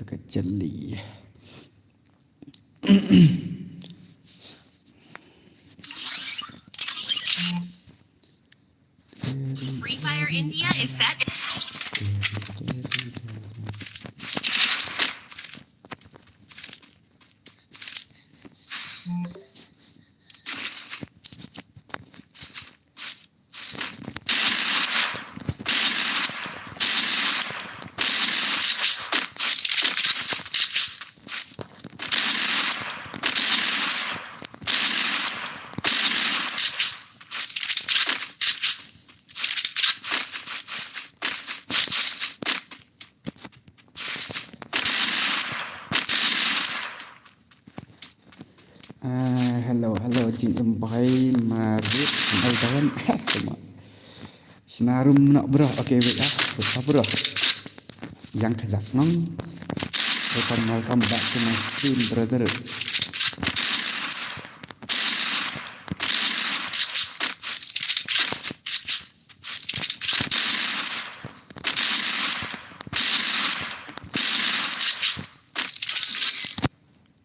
dekat jeli. Free Fire India is set. Hello, jing embai marit mai tahan. Cuma sinarum nak bro. Okay, wait bro. Yang kejap nong. Welcome back to my stream, brother.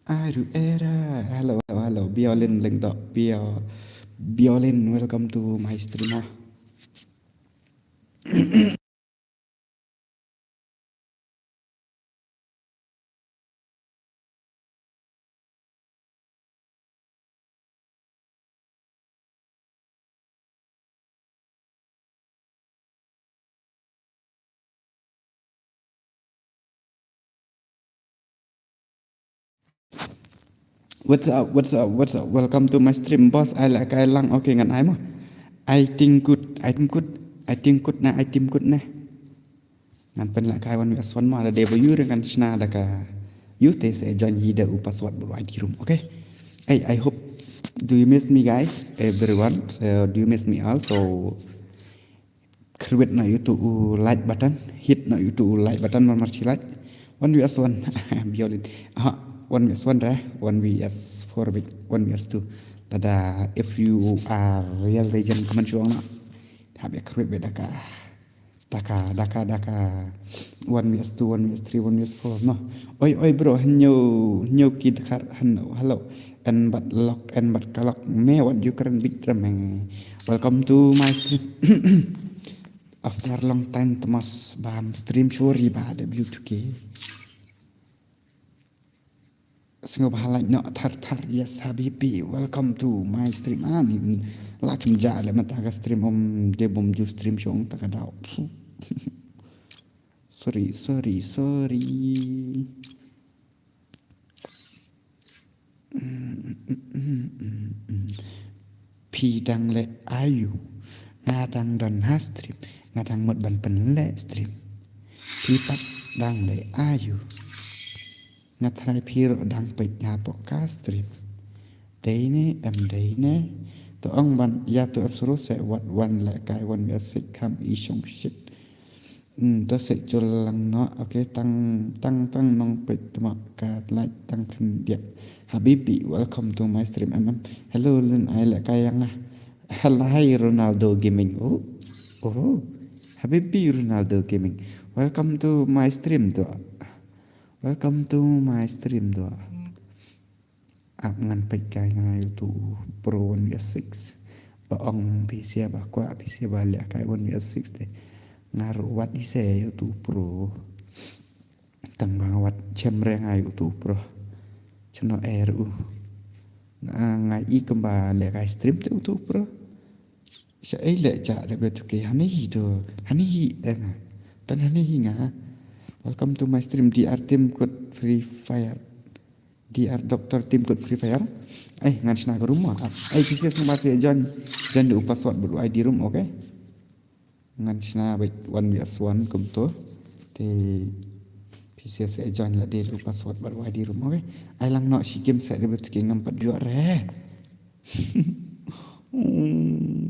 Aduh era. Hello. Violin link dok. Violin, welcome to my stream. What's up? Welcome to my stream, boss. I like I lang. Okay, ngan ai mah. I think good. Nah. Ngan pen la kai wan mi aswan ma da debu dengan sna da ka. You te se join hida password bu ID room. Okay. Hey, I hope do you miss me, guys? Everyone. So, do you miss me also? Create na YouTube like button. Hit na YouTube like button man marchi like. One vs1 violin. One vs1 dah. One vs4 one vs2. Tada if you are real legend kaman chuang na. Habe create be daka. One vs2, one vs3, one vs4 no. Oi bro, new kid kar hello. And but lock and but kalok me what you can big drum. Welcome to my stream. After a long time Thomas bam stream sorry ba the beauty. Singo bahalai no thar yes habibi. Welcome to my stream. Ni lakim jale mata ka stream de bom ju stream chong ta ka dau. Sorry. Pi dang le ayu. Ngadang don ha stream. Ngadang một ban pen le stream. Pi pat dang le ayu. Ngatrai piro dang pet nya podcast stream. Deine to ong ban ya to afsuru se what one le kai one ya sik kam I shong shit. To se chul lang no okay tang nong pet ma ka like tang kan dia. Habibi, welcome to my stream. Hello lun ai le kai yang ah. Hai Ronaldo Gaming. Oh. Habibi Ronaldo Gaming. Welcome to my stream tu. Ngan pek kai ngai tu Pro 1vs6. Ba ong PC ba kwa PC ba le kai 1vs6 de. Ngaru wat ise tu Pro. Tang ba wat chemre ngai tu Pro. Chano RU. Ngai I kemba le kai stream tu Pro. Sa ai le cha de betu ke hani tan hani nga. Welcome to my stream DR Team Code Free Fire. DR Dr. Team Code Free Fire. Ngan sna ke rumah. PC semua se John de password bu ID room okay. Ngan sna bet 1vs1 kum to. Te PC se John la de password bu ID room okay. Ai lang no si game se de betu ke ngam pat juara re.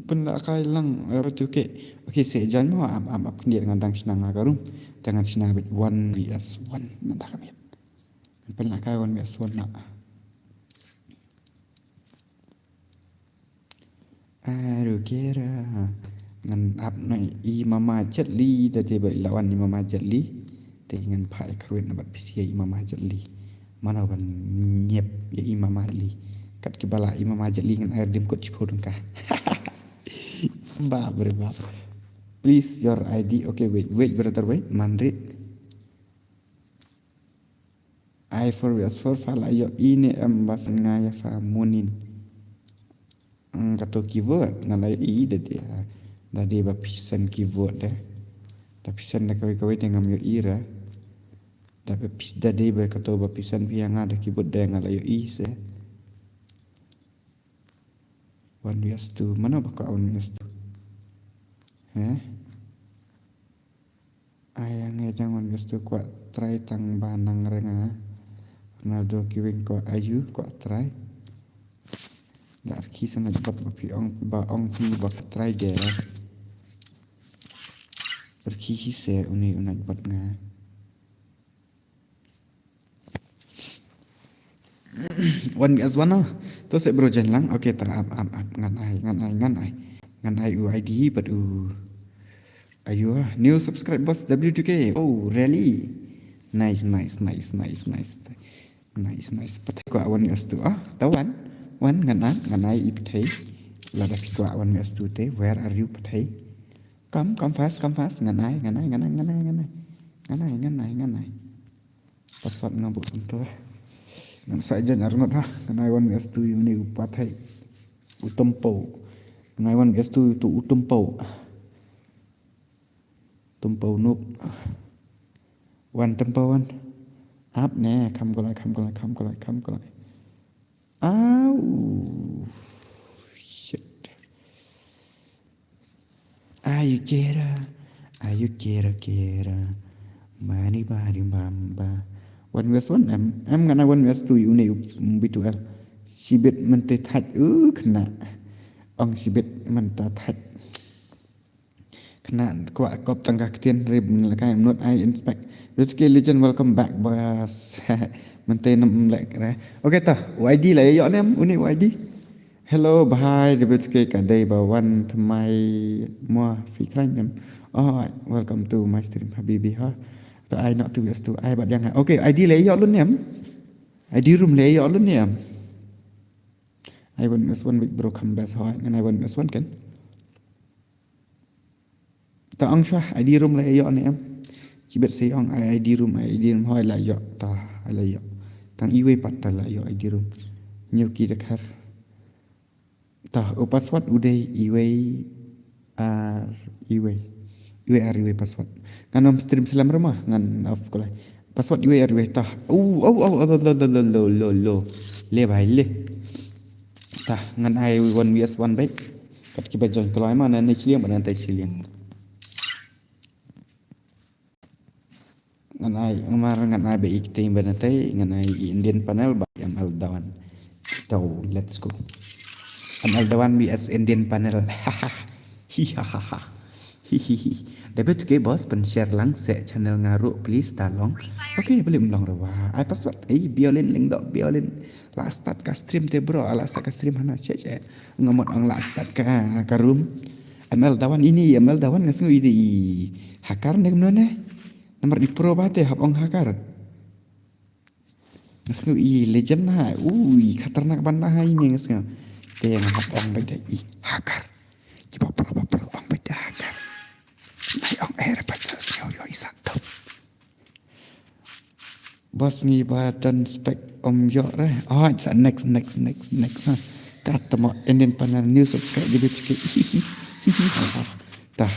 Penda kai lang betu ke. Okay se John mo am dia dengan dang sna ngarum. Jangan sina bet 1vs1 mantap kami. Pernah kai 1vs1 nak. Aduh kira ngan up nai I mama jet li dah tiba lawan ni mama jet li. dengan pai kruin abat pisia Imam Jali mana ban nyep ya Imam Ali kat kibala Imam Jali dengan air dim kot cipur kah ba berbab please your ID okay wait brother wait Madrid I for us for fala yo ini ambas ngaya fa munin kato keyword ngalai I dade ba pisan keyword dah pisan dah kawai dengan yo ira tapi dade ba kato ba pisan piang ada keyword dah ngalai yo I se one years tu mana ba ka one years tu ayang ngejang one years tu kuat try tang banang renga Ronaldo kiwing ko ayu ko try dar ki sana dapat ba ong pi ba try dia berki hise uni unat bat nga wan as wana to se bro jan lang okay ta ap ngan ai UID but ayu new subscribe boss W2K oh really nice patay ko awan as tu tawan wan ngan ai ipatay la da ko awan as tu te where are you patay come fast ngan ai pasat ngabuk tu ngan saja narnot ngan ai wan as tu ni upatay utompo ngan ai wan as tu utompo nup wan tempo wan áp nè come lại shit ayu kera mani bari bamba one west one em ngana one west tu uni bitual sibet mente thach khna ong sibet menta thach khna kwa kop tangka ktian rib lakai not I inspect Rizky Legend welcome back boss mente nam lek ra okay ta YD la yo nem uni YD hello bye Rizky kadai ba wan thamai mo fi kran nem oh welcome to my stream habibi ha to I not to yes to I bat yang okay ID la yo lun nem ID room la yo lun nem I want this one with bro come back ha and I want this one kan ta ang sha ID room la yo nem Cibet say ong ID room hoi la yo ta ala yo tang iwe pat ta la yo ID room nyoki dekhar ta o password udai iwe password kan stream selam rumah ngan off kolai password iwe ta lo le bhai le ta ngan ai 1vs1 baik kat ki ba join kolai mana ne chiliang bana tai chiliang ngan ai be ikting banatai ngan ai Indian panel ba yang aldawan so let's go an aldawan BS Indian panel hihihi dapat ke bos pen share lang se channel ngaru please talong okay boleh melong rawa ai password violin link dok violin la start ka stream te bro la start ka stream hana che ngamot ang la start ka room ML dawan ini ML dawan ngasu ide hakar ne mana nomor di pro bate hab ong hakar ngasnu legend ha khatarnak ban ha ini ngasnu te yang hab ong bate hakar kiba pro ong bate hakar nai ong pat sa yo isak top bos ngi batan spek om yo re it's next ha kat temo Indian panel new subscribe di BTK tah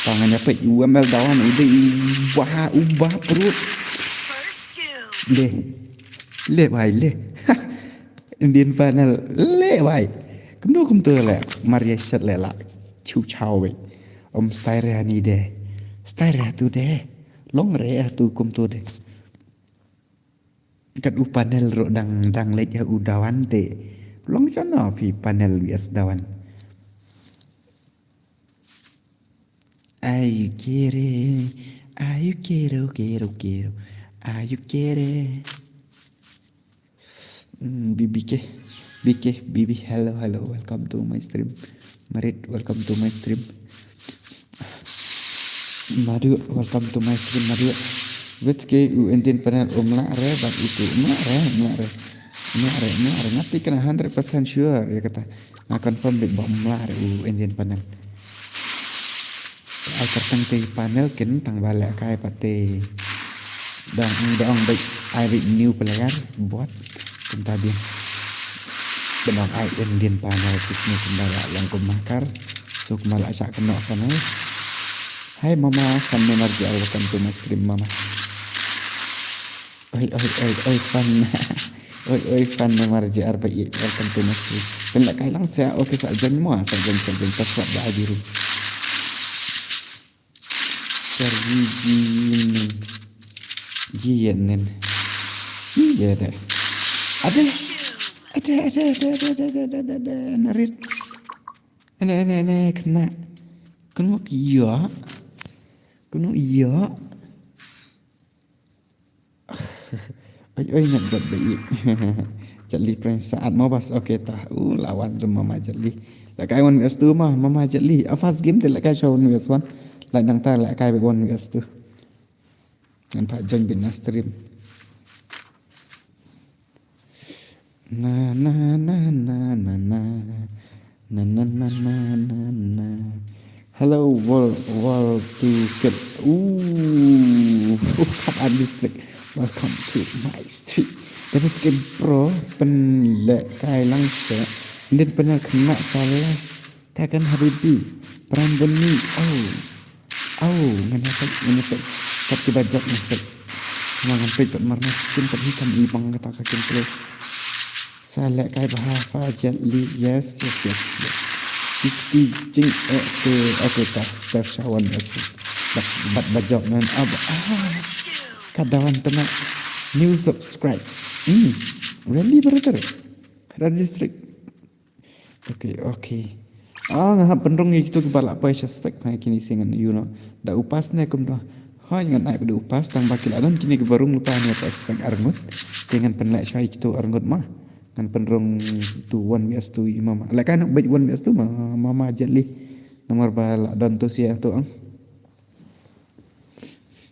tangannya pe UML dawan ide ubah perut le bhai le Indian panel le bhai kum tu le Maria shat le la chu chao we om style ni de style tu de long re tu kum tu de kat u panel ro dang le ya udawan te long sana fi panel bias dawan Ayu quiero. Ayu quiere. Bibi, hello, welcome to my stream. Marit, welcome to my stream. Madu, welcome to my stream, Madu. Bet ke Indian panel melare bat itu melare ngati kena 100% sure ya kata nak confirm bit bom melare Indian panel ai katang te panel ken tang bala kai pate dong baik ai new pelajar buat tentang dia benang ai Indian panel kisni kembali yang kumakar so kemala asak kena panel. Hai mama fan memarji welcome to my stream mama. Oi fan oi fan memarji arba'i welcome to my stream. Bila kailang saya oke sajan semua sajan taswab dah biru. Jinen. Iya deh. Ada narit. Ini kena iya. Kena iya. Oi nak buat baik. Jali prince saat mau bas okey tah. Lawan mama jali. Lakai one vs tu mah mama jali. First game tu lakai show one vs one. Lai nang ta lakai one vs tu. Ngan pak join bin stream. Na. Hello world to get. Kapan district. Welcome to my street. Dapat game pro penlek kai langsa. Ini benar kena salah. Takkan Habibi peran beni. Menyebut tapi bajak menyebut. Mengambil bermarna simpan hitam ibang kata kakin play. Salah kai bahasa jeli yes. Teaching okay tak shawan bat bajak nan kadawan tenak new subscribe really brother kada district okay ngah penrong itu kepala apa suspect mai kini singan you know da upas ne kum dah ngan ai pada upas tang bakil adan kini ke barung lupa ne apa tang arngut dengan penlek syai itu arngut mah kan penrong tu one bias tu imam la kan baik one bias tu mama jali nomor bala dan tu sia tu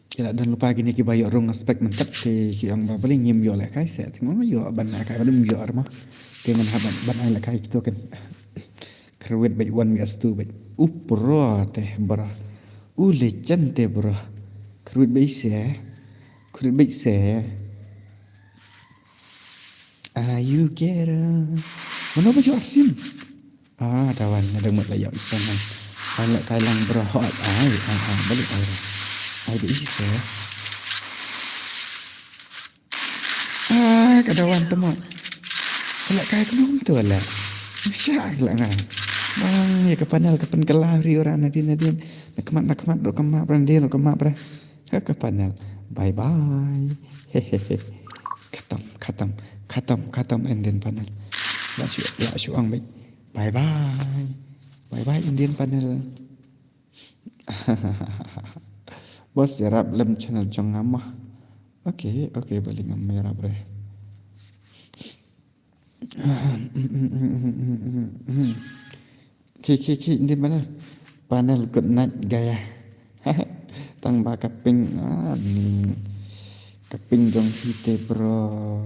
kira dan lupa gini ki bayo rong aspek mentek ki ang ba paling nyim yo la kai se ngono yo ban kai badum yo arma ke ngan haban ban ai la kai tu kan kerwet baik one bias tu baik upro teh bra legend teh bra kerwet baik se you get mana baju asin dawan ada mat layak ikan kalau kailang berhot balik ai bisa kadawan temo kalau kai belum tu lah bisa lah ngah bang ya kepanal kepan kelari orang nadin nak kemat do kemat brandin do kemat bre kepanal bye hehehe khatam Indian panel la syuang baik bye Indian panel bos yarap lem channel jong ngamah okay balik ngam yarap bre ki Indian panel good night gaya tang ba kaping ni kaping jong fite bro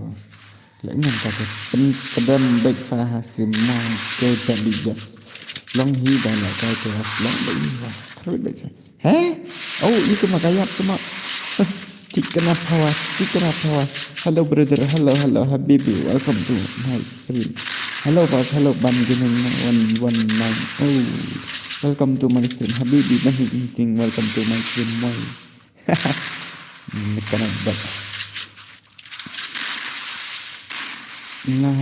lại ngân cả cái đâm bệnh pha stream mong chơi trận bị giật long hi dan lại coi cái long bệnh và thôi bệnh sao hả itu mah kayak cuma chicken apa hello brother hello habibi welcome to my stream hello boss hello ban gini 119 welcome to my stream habibi nothing welcome to my stream boy karena bak la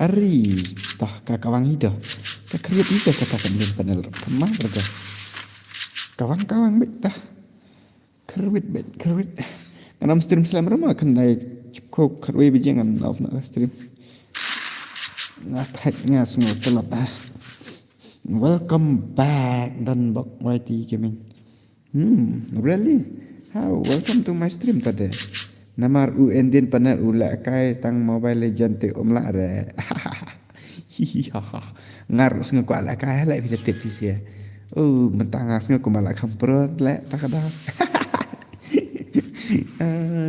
Ari tah kakawang ida kakriut ida katakan din panel kemah berga kawang bet tah kerwit kanam stream slam rumah kendai cukup kerwi bijangan love nak stream ngakat ngas ngotelat welcome back dan bok YT gaming really how welcome to my stream tadi namar Indian panel ula kai tang Mobile Legend te omla re ngarus ngekuat lah kaya lah bila tip sia. Mentangas ngekumalak kamprot lah tak ada.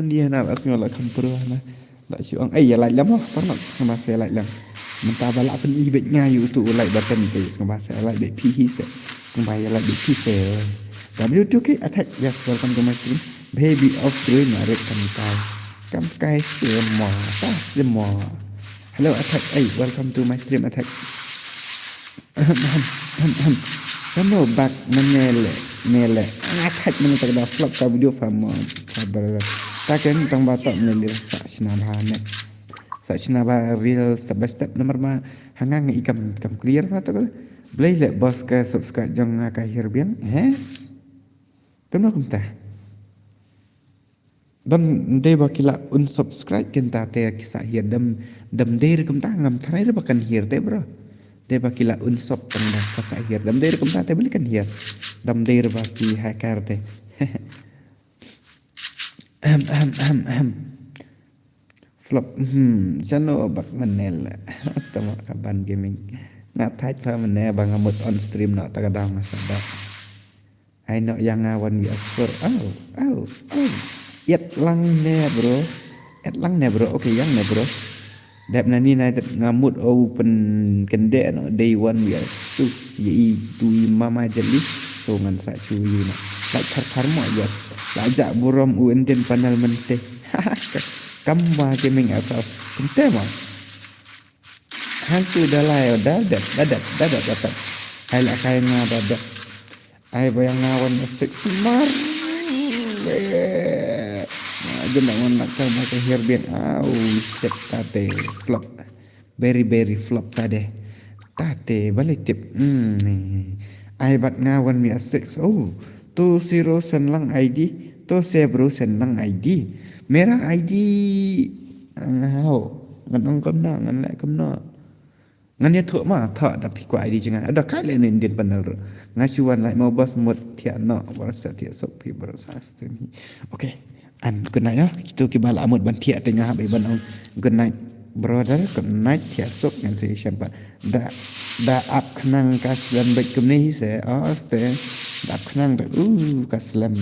Dia nak ngolak kamprot lah. Tak syuang. Ya like lam lah. Pernah sama saya like lam. Mentah balak pen ibet ngayu tu like button tu sama saya like bet pi se. Sama ya like bet pi se. W2K attack. Yes, welcome to my stream. Baby of Green Marik Kamkai. Kamkai semua. Tas semua. Hello attack. Welcome to my stream attack. Hello back mele. Attack mana tak ada flop ka video famo. Sabar. Taken tang batok mele sa sinabha next. Sa sinabha real step by step nomor ma hangang ikam clear pa to. Boleh le bos ka subscribe jong ka hirbian. Tama kumta. Dan dia bakila unsubscribe kita te kisah hir dam der kumta ngam trai bakan hir te bro. Dia bakila unsub tanda kisah hir dam der kumta te belikan hir. Dam der baki hacker te. Flop. Jano bak manel. Tama kaban gaming. Ngatai pa manel bang amut on stream nak tagadang masada. I know yang awan we for. Yet lang ne bro. Okay yang ne bro. Dap nani na ngamut open kende no day one we are tu ye tu mama jeli so ngan sa chu yu na. Like thar mo ya. Lajak burom uenden panel mente. Kamba gaming asal. Kente mo. Hantu dalai dadat. Ai la kai nga dadat. Ai bayang ngawan efek smart. Jangan nak kau macam herbian. Set tade flop. Very flop tade. Tade balik tip. Ai bat ngawan mi asik. Tu zero sen lang ID. Tu zebro sen lang ID. Merah ID. Ngan kamna ngan lek kamna. Ngan dia thok ma thak tapi ku ID jangan ada kali ni Indian panel ngasuan like mau bos mut tiak nak warsa tiak sopi bersas ni. Okay, and good night ya. Kita kibal amut ban tiak tengah be ban good night brother, good night tiak sop yang saya sempat da up kenang kaslam baik kemni saya ste da kenang da kaslam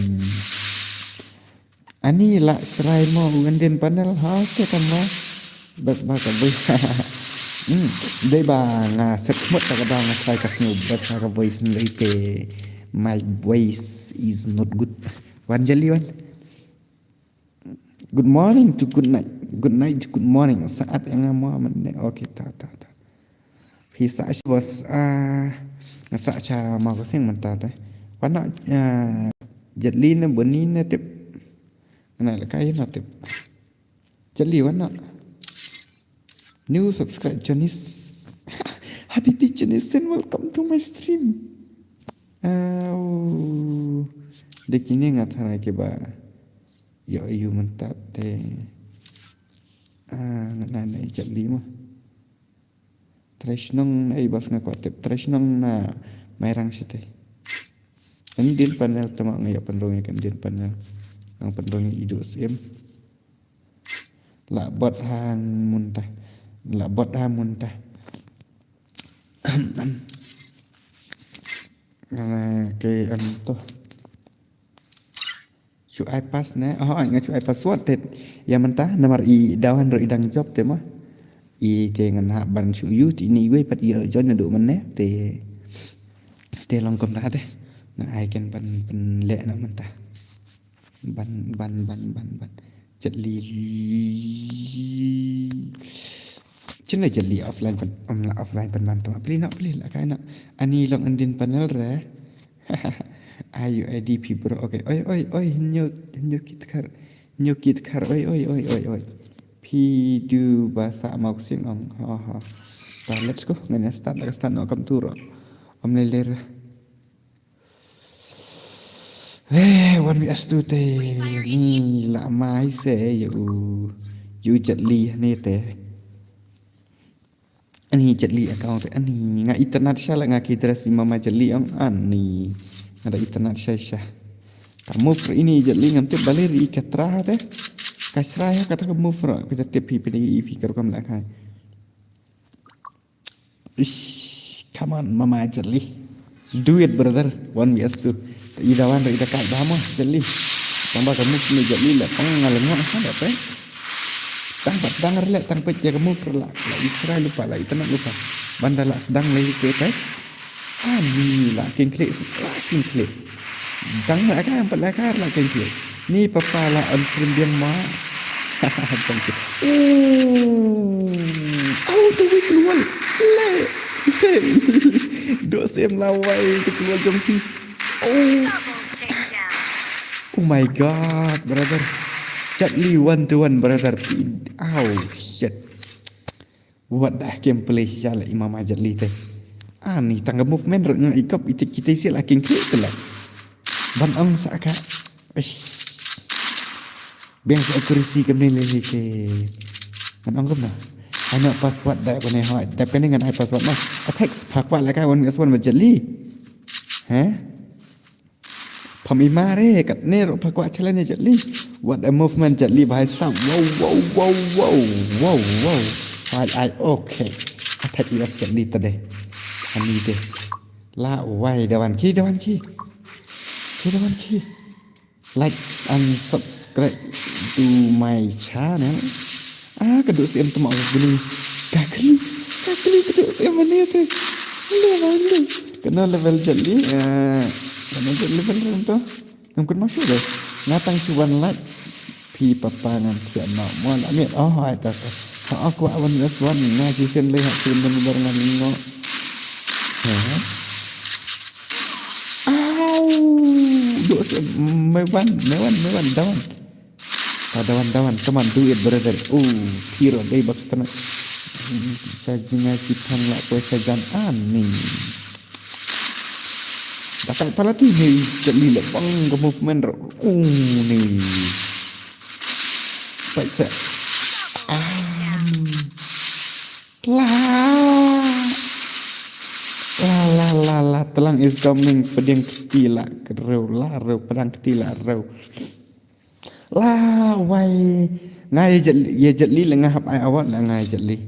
ani la serai mau Indian panel haste tambah bas bakal Day ba nga sekmut tak ada nga try kasih ubat nga voice nilai my voice is not good. Wan jali wan. Good morning to good night. Good night to good morning. Saat yang mau mana? Okay ta. Pisa aja bos ngasa aja mau kasih mentah teh. Wana jali na beni na tip. Kena lekai na tip. Jali wana. New subscribe Janice. Happy Janice and welcome to my stream. Dekini ngat hana ke ba. Yo you mentat te. Nana jali mah. Tresnong ai bas ngakotep tresnong na mairang site. Andin panel tama ngaya pendongnya kan din panel. Ang pendongnya idus em. La bot hang muntah. La bot muntah. Cái anh to. Chú iPass nè. Anh chú iPass suốt thế. Ya mentah nomor I dawan ro idang job te mah. I te ngan ha ban chú yu ti ni we pat I join na do man ne te long kom ta te. Na ai ken ban le na mentah. Ban. Jali. Cina jali offline pan tu. Pilih lah kan nak. Ani long andin panel re. Ayu IDP bro. Okay. Oi. Nyuk kar. Oi. Pidu bahasa mau sing om. Let's go. Nganya start nak kam turo. Om leler. Wan mi astu te. Ni la mai se you jali ni te. Ani jali account ani nga internet shala nga kidras mama jali ang ani ada internet sha kamu ini jali ngam te baleri katra te kasra ya kata kamu fra pida te pi pida I fikir kam la kai ish Come on, Mama Jelly. Do it, brother. 1 vs 2. Idawan ida kai dama Jelly. Tambah kamu sini Jelly lah. Pengalangnya apa apa? Tanpa sedang relak tanpa jaga move lah. La Israel lupa lah. Itu nak lupa. Bandar lah sedang lagi ke apa? Ni lah king klik. King klik. Dang nak kan empat lakar lah king klik. Ni papa lah on stream dia mah. Tu wih keluar. Dok sem lawai keluar jam si. Double takedown. Oh my god, brother. Jelly 1-1, brother. Oh shit. Buat dah gameplay sial Imam Jelly teh. Ni tangga movement rot ngang ikop kita isi lah king klik tu lah. Ban ang saka. Biang sa accuracy kami lagi ke. Ban ang kena. Ano password dah ko ne hoy. Tapi ni ngan ai password no. Attack phakwa la ka 1 with Jelly. Pham ima re kat ne ro phakwa challenge Jelly. What a movement Jelly by some. Wow. I okay. Attack you Jelly today. Ani deh. La wai dawan ki. Like and subscribe to my channel. Keduk siam tu mak gini. Kakli keduk siam mana tu? Mana? Kena level Jelly. Kena level tu. Mungkin masuk deh. Ngatang si one like. Pi papa ngan tiap nak. Mau nak ambil. Hai tak. Aku awan one ngaji sen lihat film barengan ni. Duk mewan dawan come on do it brother. Hero day bak kena sajinya sipan lah kau sajan ani dapat pala tu ni Jelly lepang ke movement ni baik set La telang is coming pedang ketila kerau pedang ketila rau la wai ngai Jelly lengah ai awak la ngai Jelly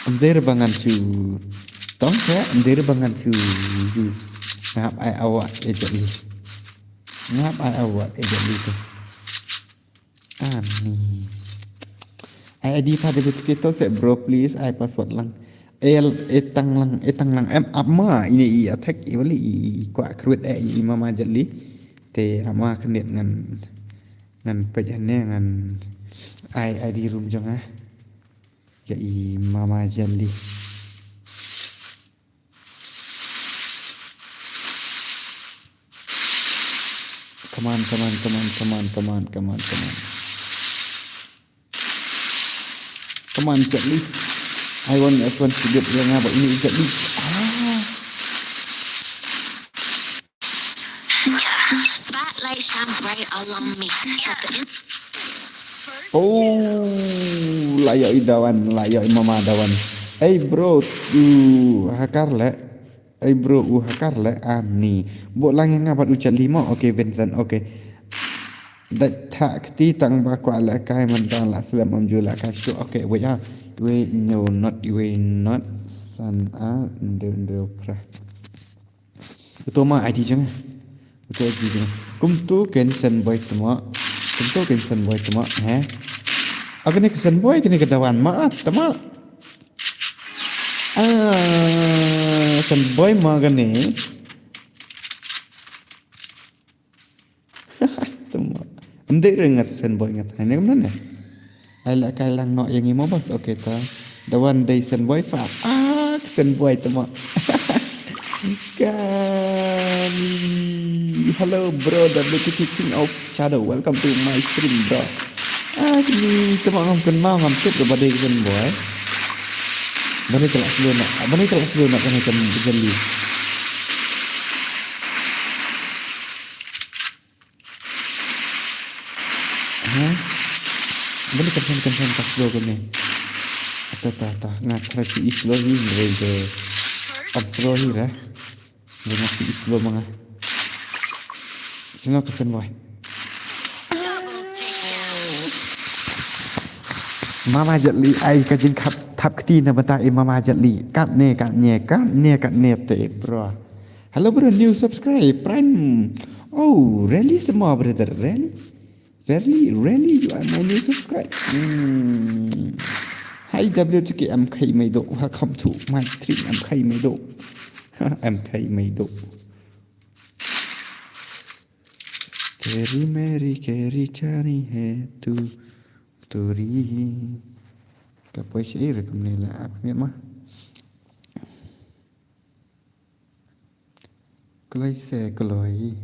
amdir bangan su tong saya amdir bangan su ngap ai awak Jelly ngap ai awak Jelly tu ani ID pada betul kita set bro please ai password lang etang lang amma ini attack wali kwa create Imam Jelly te ama knet ngan pejane ngan ID room jang ya Imam Jelly come on Jelly. I want everyone to get yang apa ini Jelly. Spotlight shine bright all on me. Layak Mama dawan. Bro, hakar le. Hakar le. Ni. Buat lang yang apa Jelly mo. Okay, Vincent. Okay. Dat tak ti tang ba kwa la kai man dan la selam amjula ka shu. Okay, wait not san ndo pra. Betul ma ID jang. Betul ID jang. Kum tu kensen boy tuma. Aku ni kesen boy kini kedawan maaf tama. Sen boy ma gani. Tama. Amde rengat sen boy ngat. Ini kemana? Ala kailang no yang imo bos. Okay ta. Dawan day sen boy fa. Sen boy tama. Kami. Hello bro, WTT King of Shadow. Welcome to my stream bro. Kini tama ngam kenal ngam tip kepada sen boy. Bani kelas lu nak kena macam Jelly. Bani kesan pas lu kene. Tata ngatra si islo ni rege. Abro ni ra. Bani si islo manga. Sino kesan boy. Mama Jelly ai kajin kap thap kti na bata Mama Jatli kat ne te bro. Hello bro, new subscribe Prime. Oh, really semua brother, really you are my new subscribe. Hi W2K, I'm K Maido. Welcome to my stream. I'm K Maido. I'm K Maido. Keri Mary Keri Chani hai tu ri. Kapoi syair ke ni lah aku ni mah. Kelai se kelai.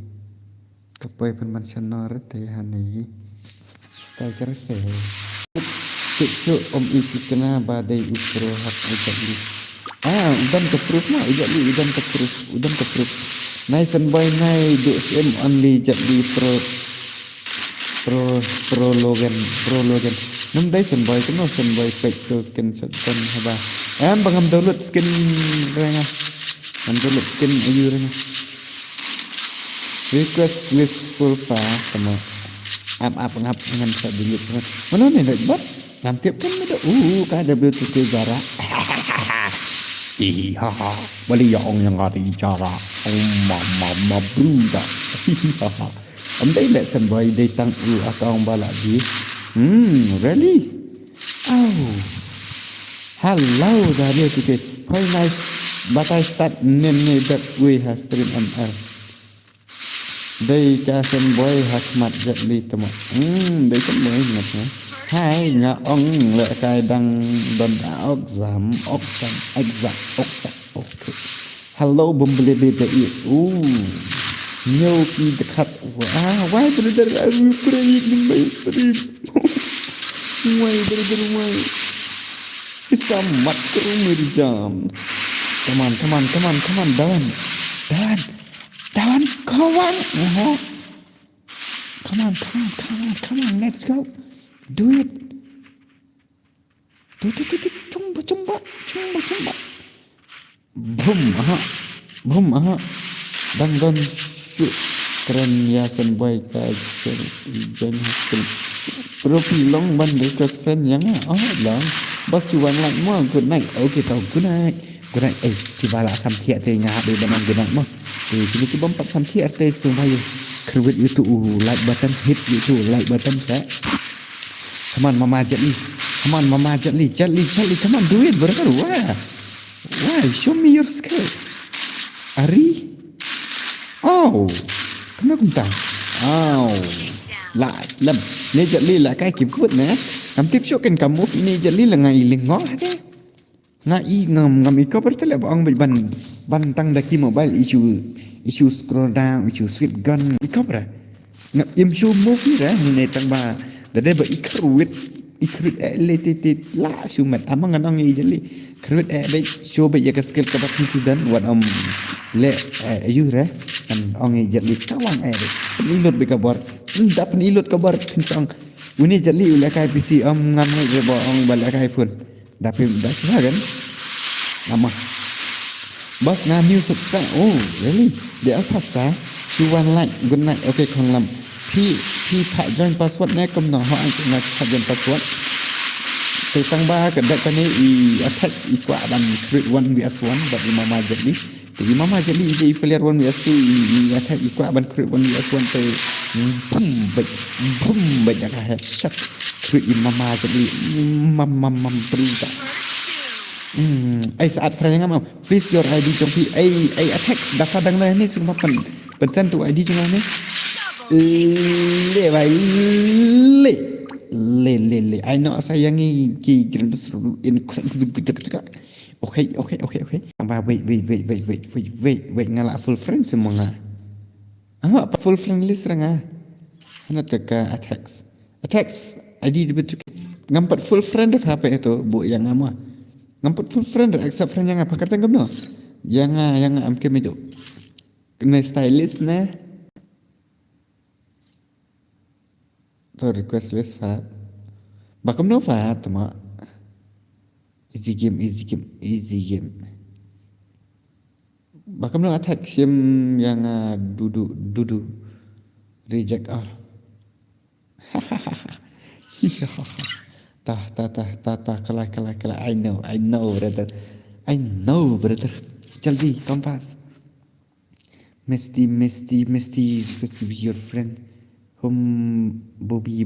Kapoi pen man channel rete hani. Tai kerse. Cuk om iki kena badai usro hak ujali. Udan ke proof mah ujali udan ke proof. Nice and boy nai do sim only jadi pro Logan. Nung dai sen boy keno sen boy pek to ken shotgun haba. Bangam download skin renga. Download skin ayu renga. Request with full fa sama up dengan sa dulu. Mana ni dak buat? Nanti kan ada kada W2K jarak. Haha. Bali yang ada cara. Mama bruda. Dai let sen boy dai tang atau bala di. Really? Oh. Hello W2K. Quite nice. But I start name that we have stream ML. Đây cha sen boy Hasmat Jatli tama. Đây sen boy ngặt nhá. Hai ngạ ông lệ cài đăng đòn ốc giảm ốc xanh ốc sạch. Okay. Hello bumblebee the eat. Nhiều kỳ the cut. Why brother are you praying in my stream? Why brother why? Isamat kerumirjam. Come on, Dawan, kawan. Come on, let's go. Do it. Cumba. Boom, Dan shoot. Keren ya sen boy kajen hasil. Profil long ban request friend yang lang. Bas chuan lang mo good night. Okay, tau good night. Thì bà lại xăm thiện thì nhà để bạn ăn good night mà. Thì chúng tôi bấm bắt xăm thiện thì xuống bao nhiêu. Create YouTube like button, hit YouTube like button sẽ. Come on Mama Jatli. Come on do it brother. Why? Show me your skill. Ari. Oh. Kamu kumtang. Last lem. Ni Jatli là cái kịp phút nè. Am tiếp cho kênh kamu ini Jatli là ngày linh ngó thế. Ngai ngam iko bertele bang ban tang daki mobile issue scroll down issue sweet gun iko bra ngam issue movie ra ni tang ba dade ba ikruit related la sumat amang anong Jatli create be show be ya skill ka bakti dan wat le ayu ra an ong Jatli tawang penilot be kabar ndak penilot kabar pinsang uni Jatli ula kai PC ngam ngai ba ong bala kai phone tapi dah sudah kan nama bos na new subscribe. Oh really dia apa sah cuan like good night. Okay kon lam pi pak join password ne kom no ho an na pak join password te tang ba ka dak ni attack ikwa ban create 1vs1 but Mama Jatli thì Mama Jatli di player 1vs2 attack ikwa ban create 1vs1 te boom bet dak headshot create Mama Jatli mam bruta. Saat friend ngam please your ID trong khi attack dapat dang la ni semua pen tu ID trong ni le bai le I know sayangi ki grandus in okay ba wait ngala full friend semua apa full friend list ranga ana taka attacks ID betul ngampat full friend apa itu bu yang ngama ngampat full friend accept friend yang apa kata kamu yang am kem itu kena stylist ne to request list fa bakam no fa tama easy game bakam no attack sim yang dudu reject all Ta Kala I know brother. I know brother. Jaldi kompas. Mesti to be your friend. Bobby.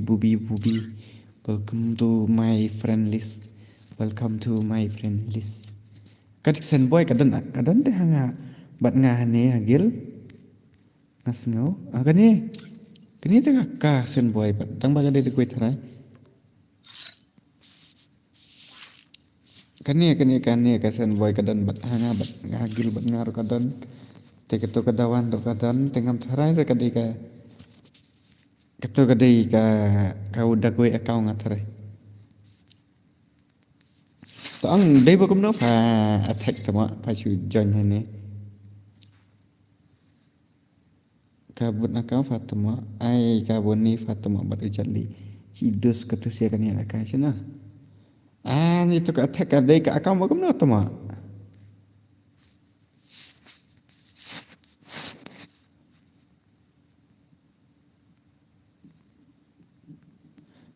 Welcome to my friend list. Kadik sen boy kadon teh hanga bat ngahane hagil. Ngas ngau. Kani teh kakak sen boy bat dang bagade de kuit harai. Kani ka sen boy kadon bat hanga bat ngagil bat ngaru kadon. Teh ketu kadawan to kadon tengam harai re kadika. Ketu kadika ka udah gue akau ngatare. To ang dei bokum no fa attack tama pa chu join hane. Kabut akau fatama ai kaboni fatama bat ujali. Cidus ketusia kan ya ka sina. Itu ka attack ka dei ka akau bokum no tama.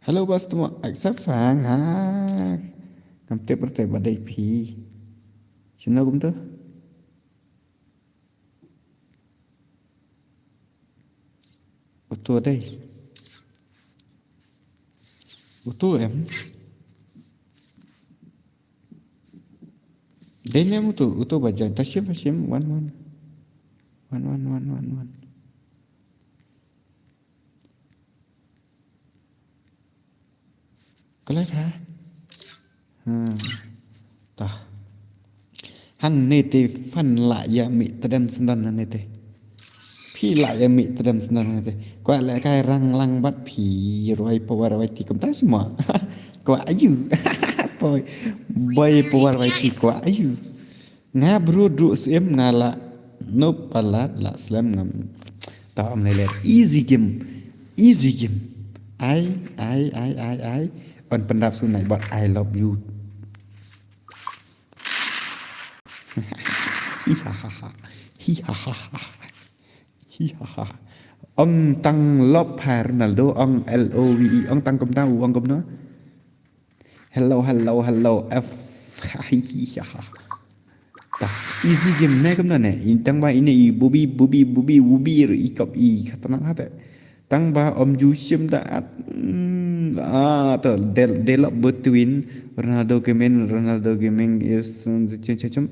Hello bos tama accept fang ha. Kam te pertai badai pi. Sina gum tu. Utu dai. Utu em. Dai nem utu bajan tasim one. Có lấy hả? Tah. Hang nete fan lại ya mi tadam sendan nete. Phi lại ya mi tadam sendan nete. Qua lại cái răng bắt phì rồi power rồi thì cũng ta semua. Qua ayu. Boy power rồi thì qua ayu. Nga bro duk sim ngala nope palat la slam ngam. Ta am này là easy game. I on pendap sunai but I love you. Hihaha. Ông tăng love Ronaldo ông LOVE ông tăng công tao ông công nó. Hello F. Easy game này công này. Tăng ba ini bubi rồi ikop i kata nak hati. Tăng ba om Jusim daat. To delok between Ronaldo Gaming is cem.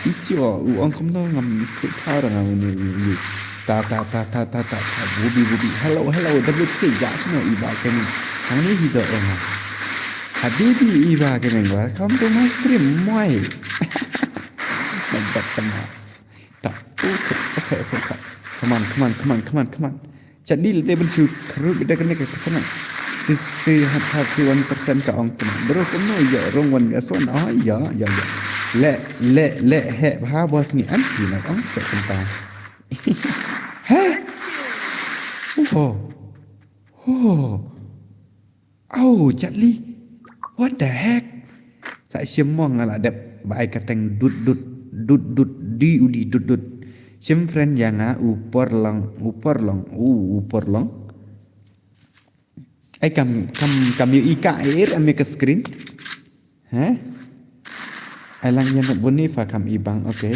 Ijo, uang kamu tahu ngam ikut cara ngam ini. Ta. Bubi. Hello, WK jasno iba kami. Kami hidup orang. Habibi iba kami gua. Kamu tuh my stream moy. Nampak temas. Tak. Okay. Come on. Jadi lebih benci keruk beda kena kena. Sisi hati 1% ka ong teman. Terus kamu ya rongwan gaswan. Ya. Le he ha bos ni anti nak ong sekenta. Oh, Charlie. What the heck? Saya semua ngalah dep baik kateng dut di dut. Sim friend yang upor long. Kam yu ika air ame ke screen. Alang yang buni fa kam ibang okay.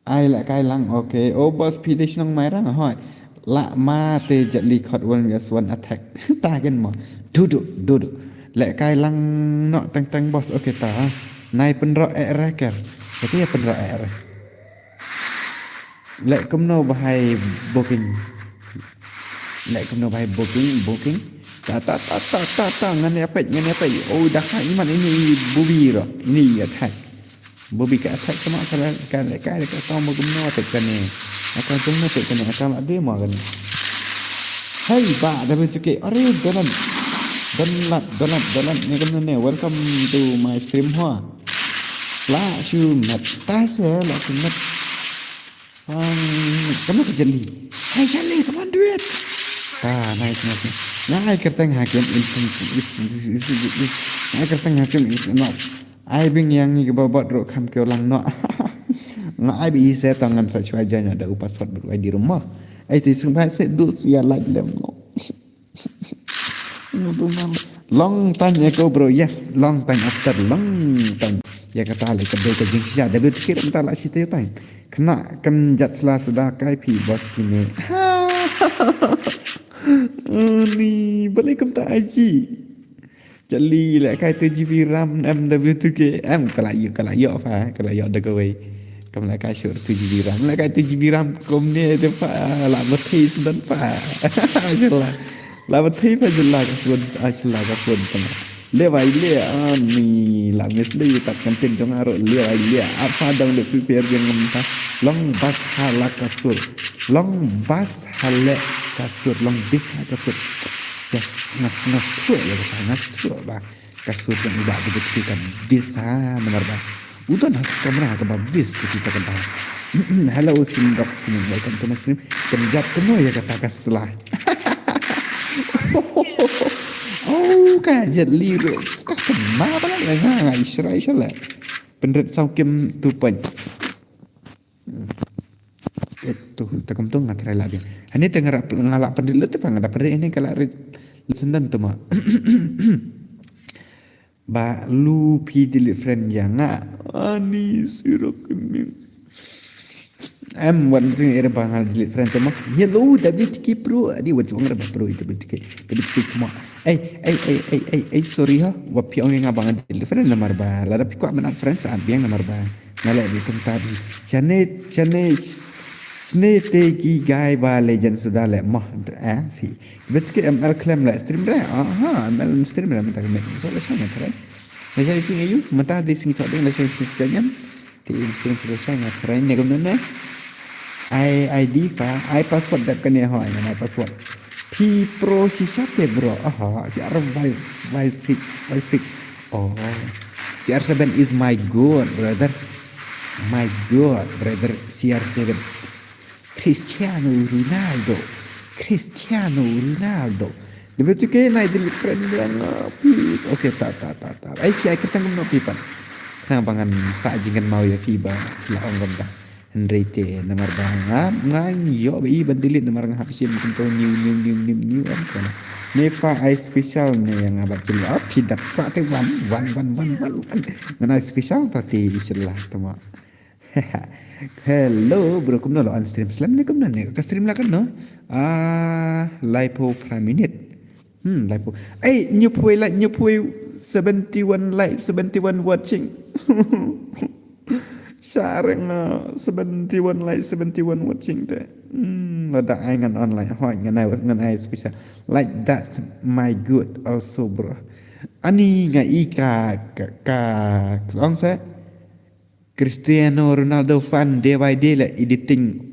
Ai lại cái lăng okay. Boss pedish nong mai rang hỏi. La ma te jat li khot one attack. Ta gen mo. Duduk. Lại cái lăng nọ tang boss okay ta. Nai penro raker. Tapi ya penro Lại kom no bahai booking. Ta ngani apa? Oh dah iman ini bubi ro. Ini attack. Bubi ka attack sama kan kau mau kom no attack kan ni. Akan tunggu attack kan asal ada mau kan. Hai ba dah bentuk are dalam ni kan ni welcome to my stream ho. La shumat la shumat. Kamu ke jeli. Hai jeli kamu duit. Nice. Nah, kerteng hakim is kerteng hakim is not. I bring yang ni babot ro kam ke ulang no. ngai bi saya tangan sa cuajanya ada password baru di rumah. Ai si sempat saya dus ya like them no. Long time ago bro, yes, long time after long time. Ya kata le kedai ke jing sia, tapi kira minta lah situ time. Kena kan jat selah sudah kai pi bos kini. Ni balik kum tak aji. Jali lah kai 2GB RAM MW2KM kalau yo fa, kalau yo dah kawai. Kamu nak kai syur 2GB RAM, nak kai 2GB RAM kum ni tu fa, lah betul sudah fa. Jelah. Lah betul fa jelah kasut aslah kasut tengah. Lewai le ni lah mesti tak kantin jong aro lewai le apa dang le prepare yang mentah long bas halak kasut. Long bas halak kasut, long bis kasut. Yes, nas tu ya nas tu ba kasut yang iba betul kan bisa benar ba. Udah nak kamera ke bis kita kan. Hello sindok ni welcome to my stream. Kenjap semua ya kata kaslah. Oh, kajet liru. Kau kenapa lah? Nggak Israel lah. Penderit saukim tu pun. Itu takum tu nggak terlalu lagi. Ini dengar ngalak penderit lu tu apa nggak penderit ini kalau sendan tu mah. Ba lu pi delete friend yang nggak. Ani sirok ini. One thing era bangal delete friend tu mah. Hello, WTK Pro. Adi wajib orang apa Pro itu WTK semua. Sorry ha. Wapi orang yang abang delete friend lamar ba. Lada pi kuat menat friend saat biang lamar ba. Ngalak di tempat ni. Chane tegi guy ba legend sudah le mah si. WTK ML claim le stream dah. ML stream dah minta kami. So lesson ya keren. Lesson sing ayu. Mata di sini tak ada lesson sing jangan. Di stream lesson ya keren. Ni kemudian ID fa, password dah kena ho ini password. P Pro si siapa bro? Si Arab wild freak. Oh, si R7 is my god brother. My god brother. Si R7 Cristiano Ronaldo. Dia tu ke naik delete friend bilang please. Okay tak. Ai si kita ngomong pipan. Kenapa bangan sajingan mau ya FIBA lah orang dah. Henrite nomor bang yo bi bandilit nomor habisin untuk new kan Neva ice special ni yang abad cili tidak pak te one mana special pasti celah tama. Hello bro kum no on stream slam ni kum ni ka stream lah kan no lipo per minute lipo new pui 71 like 71 watching. Sarang 71 like 71 watching tu. Ada ngan online, ngan ai special. Like that's my good also bro. Ani ngai ka long saya Cristiano Ronaldo fan day by day lah editing.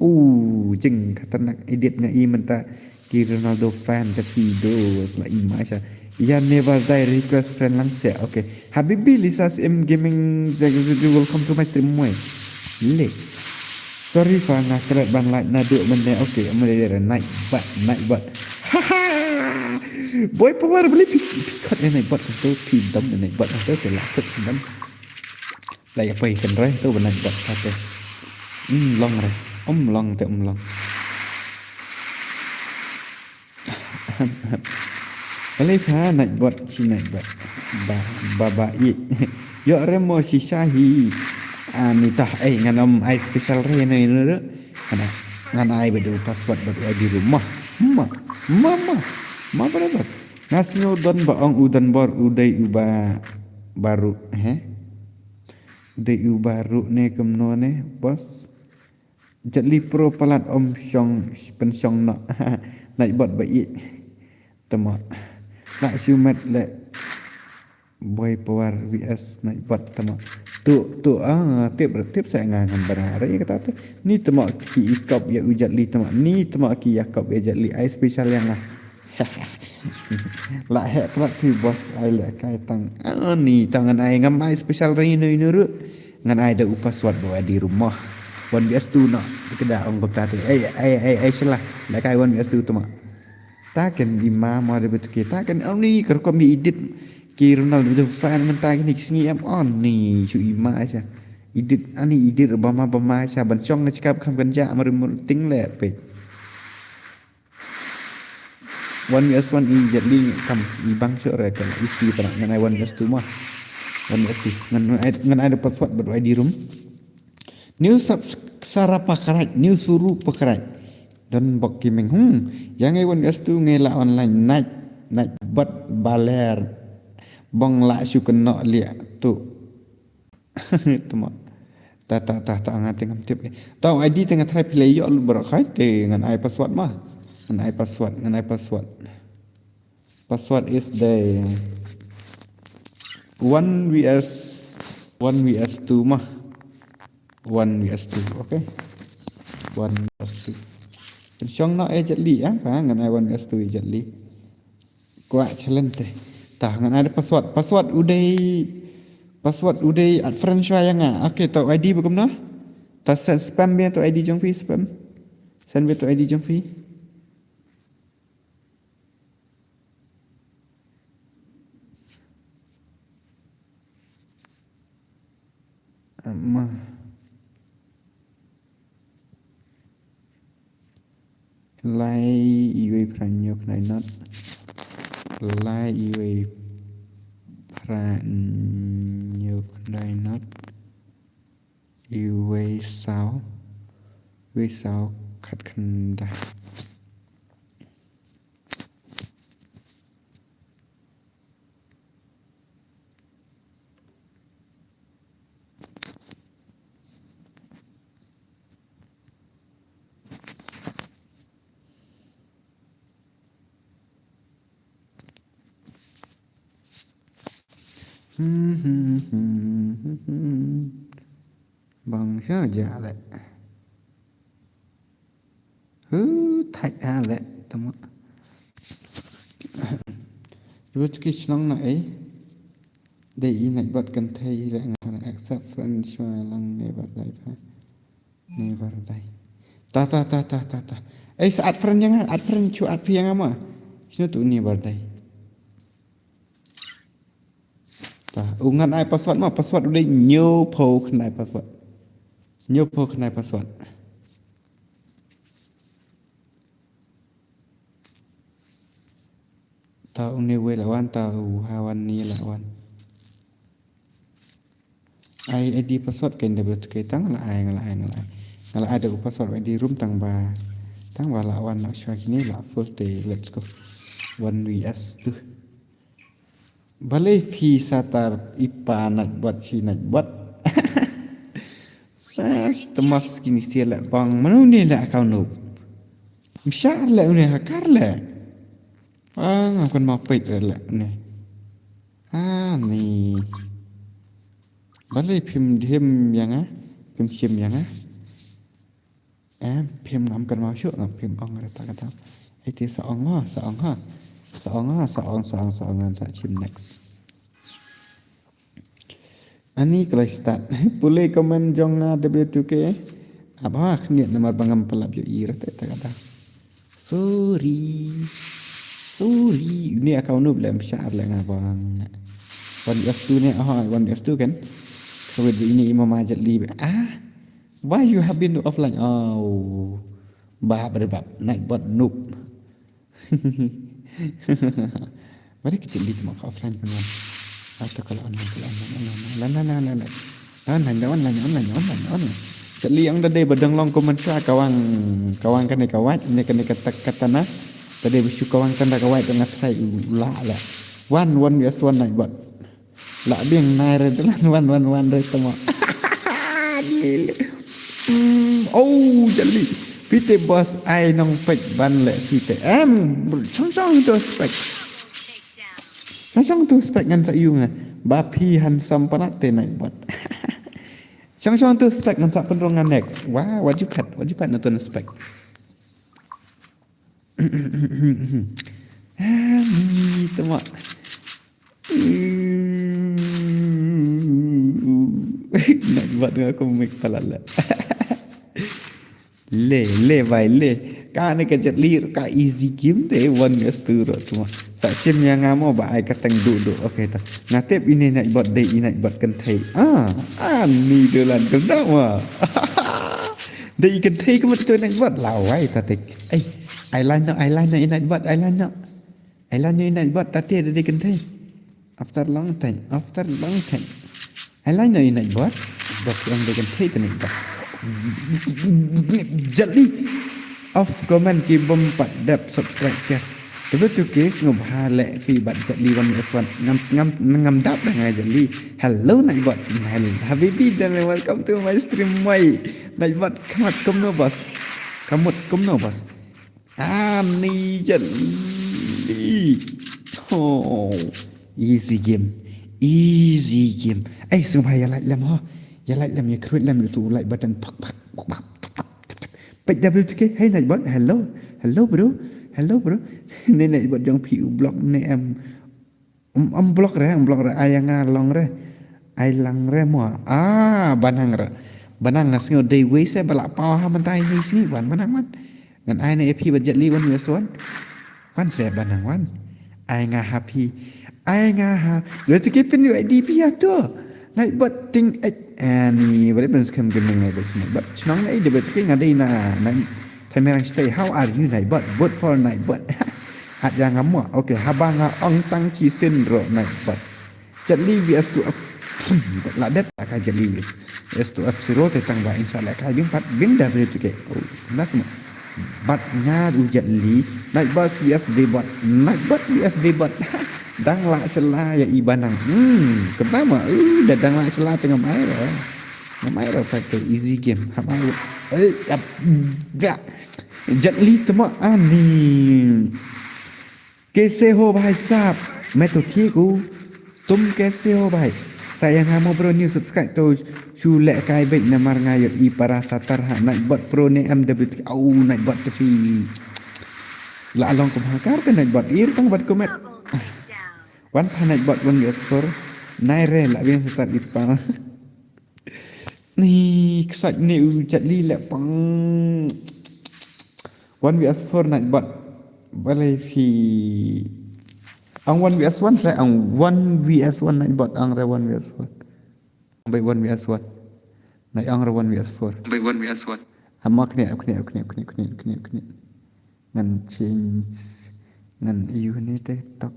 Jeng kata nak edit ngai menta ki Ronaldo fan ke video lah image. Ya never die request friend langsung. Okay. Habibi Lisas M Gaming welcome to my stream moy. Le. Sorry fa nak kerat ban like naduk benda. Okay, ambil naik bat. Boy power beli pikat naik bat tu pindam naik bat tu ke lakut pindam. Lah apa ikan rai tu benar bat satu. Long rai. Long. Boleh fa naik buat babai. Yo remo si Syahi. Ni tah ngan ai special re ni ne. Ngan ai bedu password baru di rumah. Mama berapa? Nasi udan baong udan bor udai uba baru Udai uba baru ne kemno ne bos. Jatli pro palat syong pensyong nak naik buat baik. Tama. Nak sumat le boy power vs naik buat tama tu tip saya ngangan berhari kata tu ni tama ki ikap ya ujat li tama ni tama ki yakap ya ujat li ai special yang lah hek plat fi bos ai le kai tang ni tangan ai ngam ai special ri ni ru ngan ai da password bawa di rumah wan bias tu nak kedah ong kota tu ai salah la kai wan bias tu tama takan imam ada betul kita kan ni kalau kami edit ki Ronaldo fan mentah ni singi am on ni cu ima aja Idit ani idit bama sa ban chong na cakap kam ganja mar ting le pe 1 i jadi kam i bang sure kan isi perang ngan 1 mah 1 ngan ada password ber ID room new sara pakarai new suru pakarai dan bokki meng yang 1 ngela online naik bat baler bong la su kena lia tu tuma ta ngati ngam tip tau ID tengah try play yo lu berakai te ngan ai password mah ngan ai password is the 1 vs 2 mah 1 vs 2 okay 1 vs 2 Pensong no jadli fa ngan ai 1 vs 2 jadli kwa challenge te ta ngan ada password udah at friend shwa yang okay tau ID bagam nah ta send spam biar tau ID jong fi spam send biar tau ID jong fi lai iwe pranyok nai not lai iwe pranyok nai not iwe sao khat khanda bằng sao dạ lại thạch lại tầm rồi cái xong này để ý này bật cần thay lại là accept friend cho lăng này bật lại phải này bật đây ta ấy saat friend yang add friend chu add yang ama sino tu ni bật đây ungan ai password mah password udah new po kenai password tahu ni we lawan tahu hawan ni lawan ai ID password kan dapat kita ngalai ada password ID room tang ba lawan nak share ni lah full day let's go 1 vs 2 Balai fi satar ipa nak buat si nak buat. Saya temas kini siapa bang mana ni lah kau nup. Misalnya ni hakar lah. Bang akan mau pet lah ni. Ni. Balai pim dim yang pim sim yang pim ngam kan mau syuk ngam pim ong kata. Itu seong ha. Seorang tak cim next. Ani kalau start, boleh komen jong W2K. Apa niat nama bangam pelap yo ira tak kata. Sorry. Ini akaun nu belum syar lah ngabang. 1S2 ni 1S2 kan. Kawit ini imam ajat li. Why you have been offline? Oh. Berbab naik buat noob. Balik kecil di tempat offline pun. Atau kalau online. Sekali yang tadi badang long komen sa kawan kan kawat ini kan kata na tadi bisu kawan kan kawat dengan saya ulah lah. One biasa one naik buat. Lah biang naik redalan one dari tempat. Oh jeli. Pite bos ai nong pek ban le pite song tu spek song tu spek ngan sa yung bapi handsome panat te naik buat song tu spek ngan sa penrongan next wah wajib pat nonton spek temak nak buat dengan aku make pala le ka ni ka Jetli ka easy game te one yes tu ro tu sa sim yang ngamo ba ai ka tang du okey ta ngatep ini nak buat day ini nak buat kan thai ni dolan kan dak ma day kan thai ka mat tu nak buat lawai ta te eyeliner ini nak buat eyeliner ini nak buat ta te day kan thai after long time eyeliner ini nak buat yang day kan thai tu nak buat Jetli off comment ki bompat dap subscribe ke tapi tu kes ngob hale fi bat Jetli wan f1 ngam dap dah ngai Jetli hello nak buat habibi dan welcome to my stream mai nak buat kamut kumno bos ni Jetli easy game sumpai ya like lam ha ya like lam ya kruit lam tu like button pak WTK hay nak buat hello bro ni nak buat jong PU block ni block re ai ngalong re ai lang re mo banang ngasngo day way se balak pa ha man tai ni si wan banang man ngan ai ni AP budget li wan weson wan se banang wan ai nga happy WTK pin ID pia tu nak buat ting ni boleh pun scam gemeng ai bos nak buat chnong ai de WTK ngadai na thai merang stay how are you nak buat vote for nak buat at yang ngamo okey habang ong tang chi sin ro nak buat Jetli vs to la det ka Jetli vs to F0 te tang ba insyaallah ka bing pat bing WTK nas bat nya du Jetli nak buat vs debot dang la sela ya ibanang pertama dadang la sela tengah main tak easy game hamai Jetli temo ani कैसे हो भाई साहब मैं तो ठीक हूँ तुम कैसे हो भाई saya ngamo bro new subscribe to chule kai bet namar ngayo I para satar ha nak buat pro ni MWT nak buat TV la long ko hakar kan nak buat ir tang buat komet wan pa nak buat wan gesor nai re la bien start ipa ni ksat ni Jetli le pang 1vs4 nak buat balai fi ang 1vs1 saya ang 1vs1 nak buat ang re 1vs1 baik 1vs1 nak ang re 1vs4 baik 1vs1 amak ni ngan change ngan unit tok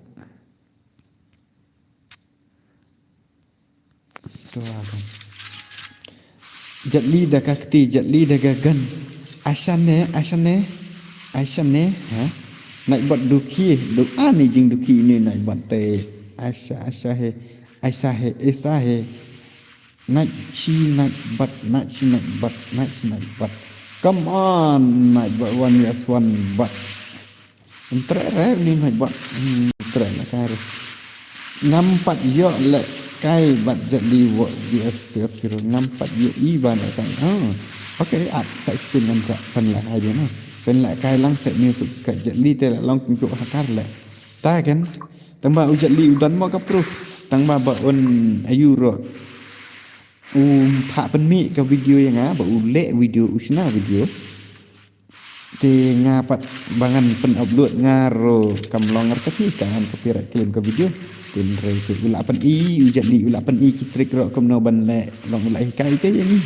tu apa Jetli dah kakti Jetli dah gagan Aisyah ne ha nak buat duki ni jing duki ni nak buat te Aisyah he nak come on nak buat 1vs1 buat entrere ni nak buat entrere kar nampak yo le kai buat Jetli vs F0 nampak yo I ban kan okey saya dengan penlah aja no penlah kai lang set new subscribe Jetli te long tunjuk hakar le ta kan tamba Jetli udan mo ka proof tang ba on ayu ro pha pen mi ka video yang ba ule video usna video te ngapat bangan pen upload ngaro kamlonger ka fi kan copyright claim ka video tin re tu ulapan Jetli ulapan kitrik ro komno ban le long lai kai te yang ni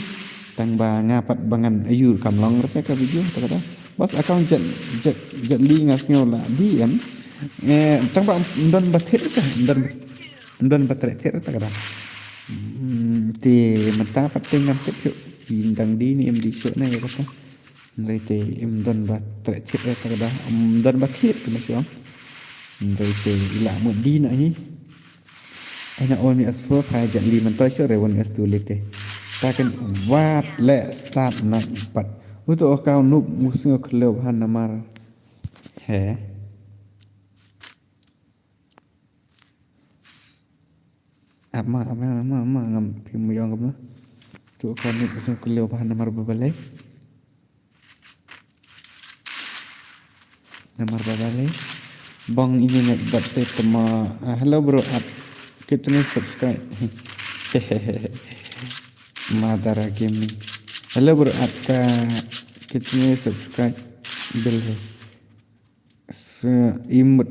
tang ba ngapat bangan ayu kamlong ka video kata bos account Jetli ngasnyo la di kan tang ba ndon batet ka ndon batet ta kata ti mata pating ngam tek bintang di ni MD show na kata rete ndon batet ta kata ndon batet ka masyo rete ila mo di na ni ana on as4 ha Jetli man toy show re on as2 lete takan wat le start nak pat untuk kau nup musuh kelab han namar he ama ngam pimuyong kamu tu kau nup musuh kelab han namar babale bang ini nak buat tema hello bro kita ni subscribe Madara Gaming hello bro आपका कितने subscribe Bil hai. Imut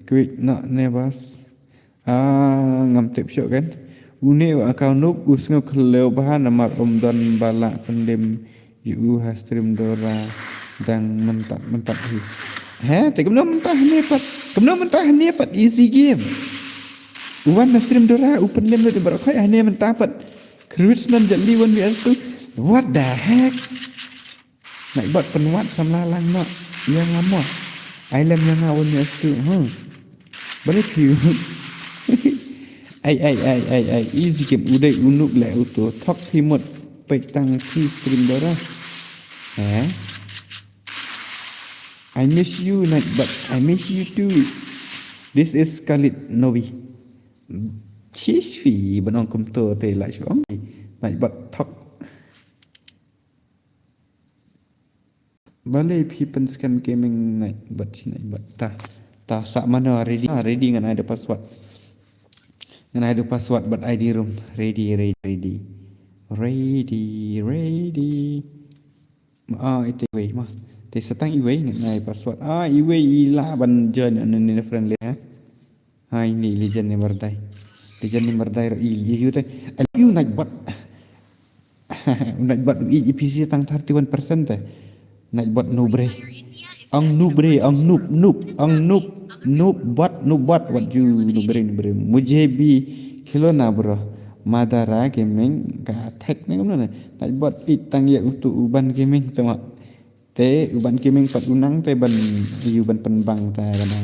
quick nak nebas. Ngam tip syok kan. Uni akau nuk usngu keleu bahan amar dan balak pendem yu hastrim dora dang mentak hi. Te kemno mentah ni pat. Kemno mentah ni pat easy game. Wan hastrim dora open dem le barakai ni mentah pat. Krishnan jali wan bias tu. What the heck? Nak buat penuat samlalang nak yang lama. Island yang awon bias tu. Balik view. Ai easy game udah unuk lah itu talk timot petang si stream dora I miss you night but I miss you too. This is Khalid Novi cheese fee benong komputer te lại xuống night but talk balai people scam gaming night but ta sak mana ready dengan ada password. And I do password but ID room ready. Itu way mah. Te setang iway ngai password. Iway ila ban jen ni friendly ha. Ini legend ni berdai. Legend ni berdai you te. You nak buat. Nak buat PC tang 31% te. Nak buat nubre. Ang noob buat what you nubre mujebi kilo na bro madara gaming ka tek ni kamno nak buat itang ya untuk uban gaming tama te uban gaming pat unang te ban you ban penbang ta kana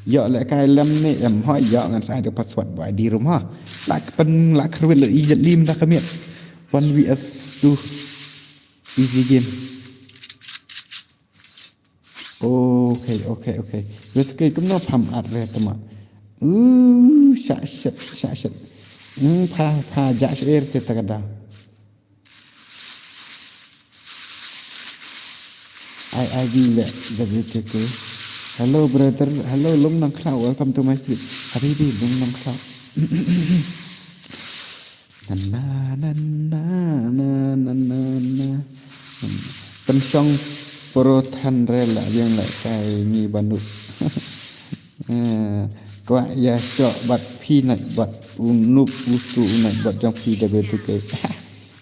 yo le kai lam ni hoi yo ngan sai được password by di rumah lak pen lak kerwel ijet lim ta kamiat 1vs2 easy game. Okay. Wet kai kumno pham at re tama. Shat. Pha ja shir te takada. I will WTK. Hello brother. Hello Long Nang Cloud. Welcome to my street. Habibi Long Nang Cloud. Na. Pensong Porotan rela yang lại cái ni banduk. Qua ya shot bat pi nak bat unuk utu nak bat jong pi WTK.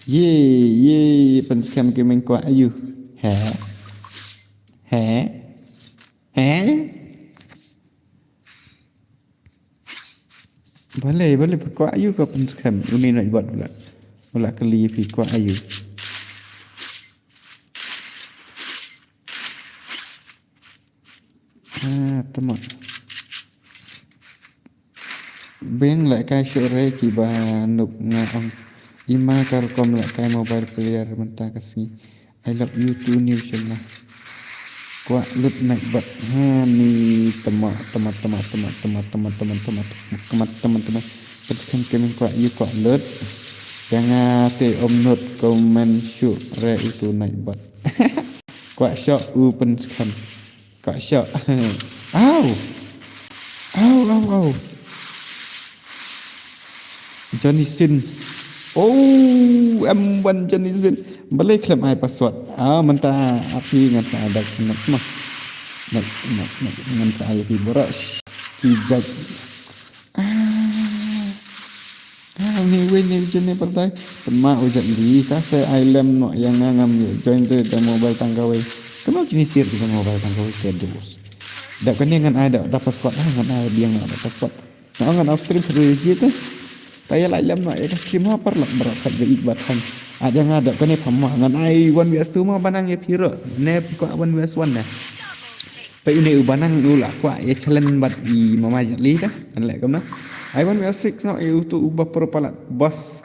Ye pen scam gaming qua ayu. He. Boleh qua ayu ke pen scam. Uni nak buat pula keli pi qua ayu. Teman beng lại cái sore ki ba nuk nga ong ima Telkom lại cái mobile player menta kasih I love you too new channel kuat lut naik bat ni teman percikan kami kuat you kuat lut jangan te not comment shoot re itu naik bat kuat shot open scan kuat shot Ow. Johnny Sins. M1 Johnny Sins. Boleh klaim ai password. Mentah api dengan ada nak mah. Next dengan saya di boros. Hijab. Ni win Johnny pertai. Pema ujat di ta se island no yang ngam join the mobile tanggawe. Kenapa kini sir di mobile tanggawe kedus. Dak kan dengan ada password dengan ada dia enggak ada password. Nah ngan off stream strategy tu. Saya lalam nak ya stream apa lah berat dari ibatan. Ada ngada kan ni pamah ngan ai 1vs2 mah banang ya piro. Ne ko 1vs1 nah. Pai ni ubanang ulah ko ya challenge bat di mama jali dah. Kan lek kamna. Ai 1vs6 nak itu ubah pro palat. Bos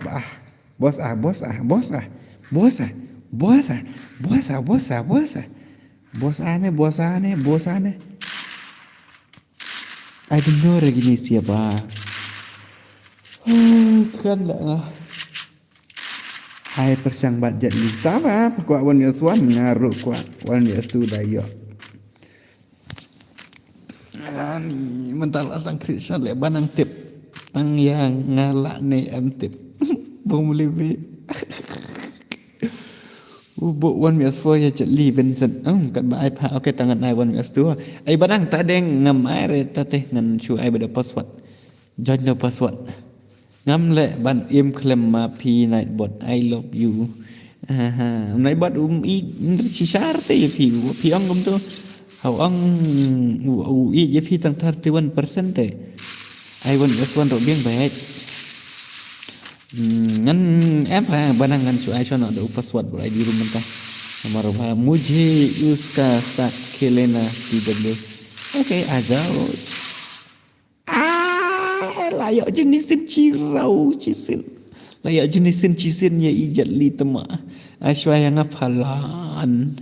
ane. I don't know lagi ni siapa. Kan lah. Hai persang budget ni sama. Kuat 1vs1 ngaruh kuat 1vs2 dayo. Ni mental asang Krishan le banang tip. Tang yang ngalak ni tip. Bom levi. Ubuk 1 ya jeli Vincent. Kat ba ai pa okey tangan ai 1 ai badang ta deng ngam ai re ta teh ngan chu ai bada password. Join the password. Ngam le ban im klem ma pi night bot I love you. Night bot i si shar te ye pi ong gum tu. Hau ong i ye pi tang 31% te. Ai 1 ro bieng baik. Ngan em phải banang ngan su ai cho nó đủ password của ID room mentah nomor apa मुझे उसका साथ खेलना TW oke aja layak jenisin cirau cisin layak jenisin cisin ya ijat li tema aswa yang ngapalan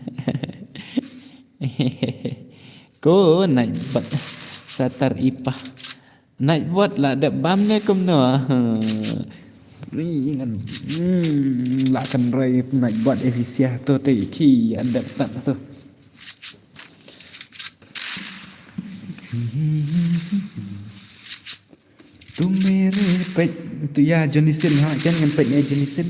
ko naik bat satar ipah naik buat lah dek bamnya kumno ni ngan la kan rai naik buat efisia tu te ki ada tak tu tu mere pet tu ya jenisin ha kan ngan pet ya jenisin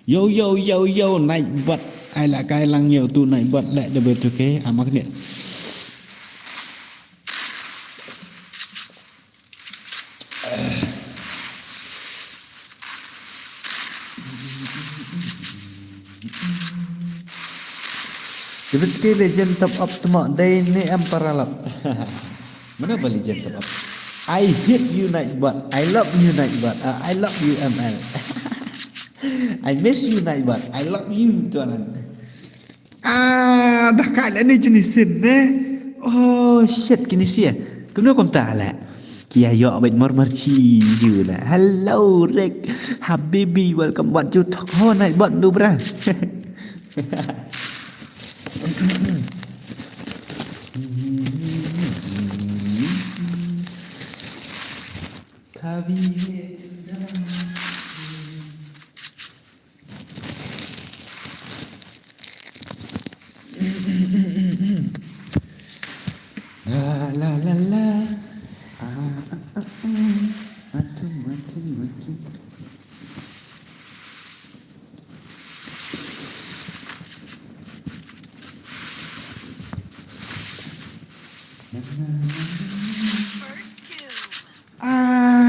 Yo yo yo yo naik buat ai là cái lăng nhiều tu naik buat lại double tu ke amak ni Dapat sekali legend top up temak day ni emparalap. Mana apa legend top up? I hate you naik buat, I love you naik buat, I love you ML. I miss you naik buat, I love you tuan. Dah kala ni jenisin Oh shit kini sia. Kenapa kau tak lah? Kia yo abid marmarci je lah. Hello Rick, Habibi, welcome buat you talk ho naik buat tu bra. La la la la. Macam.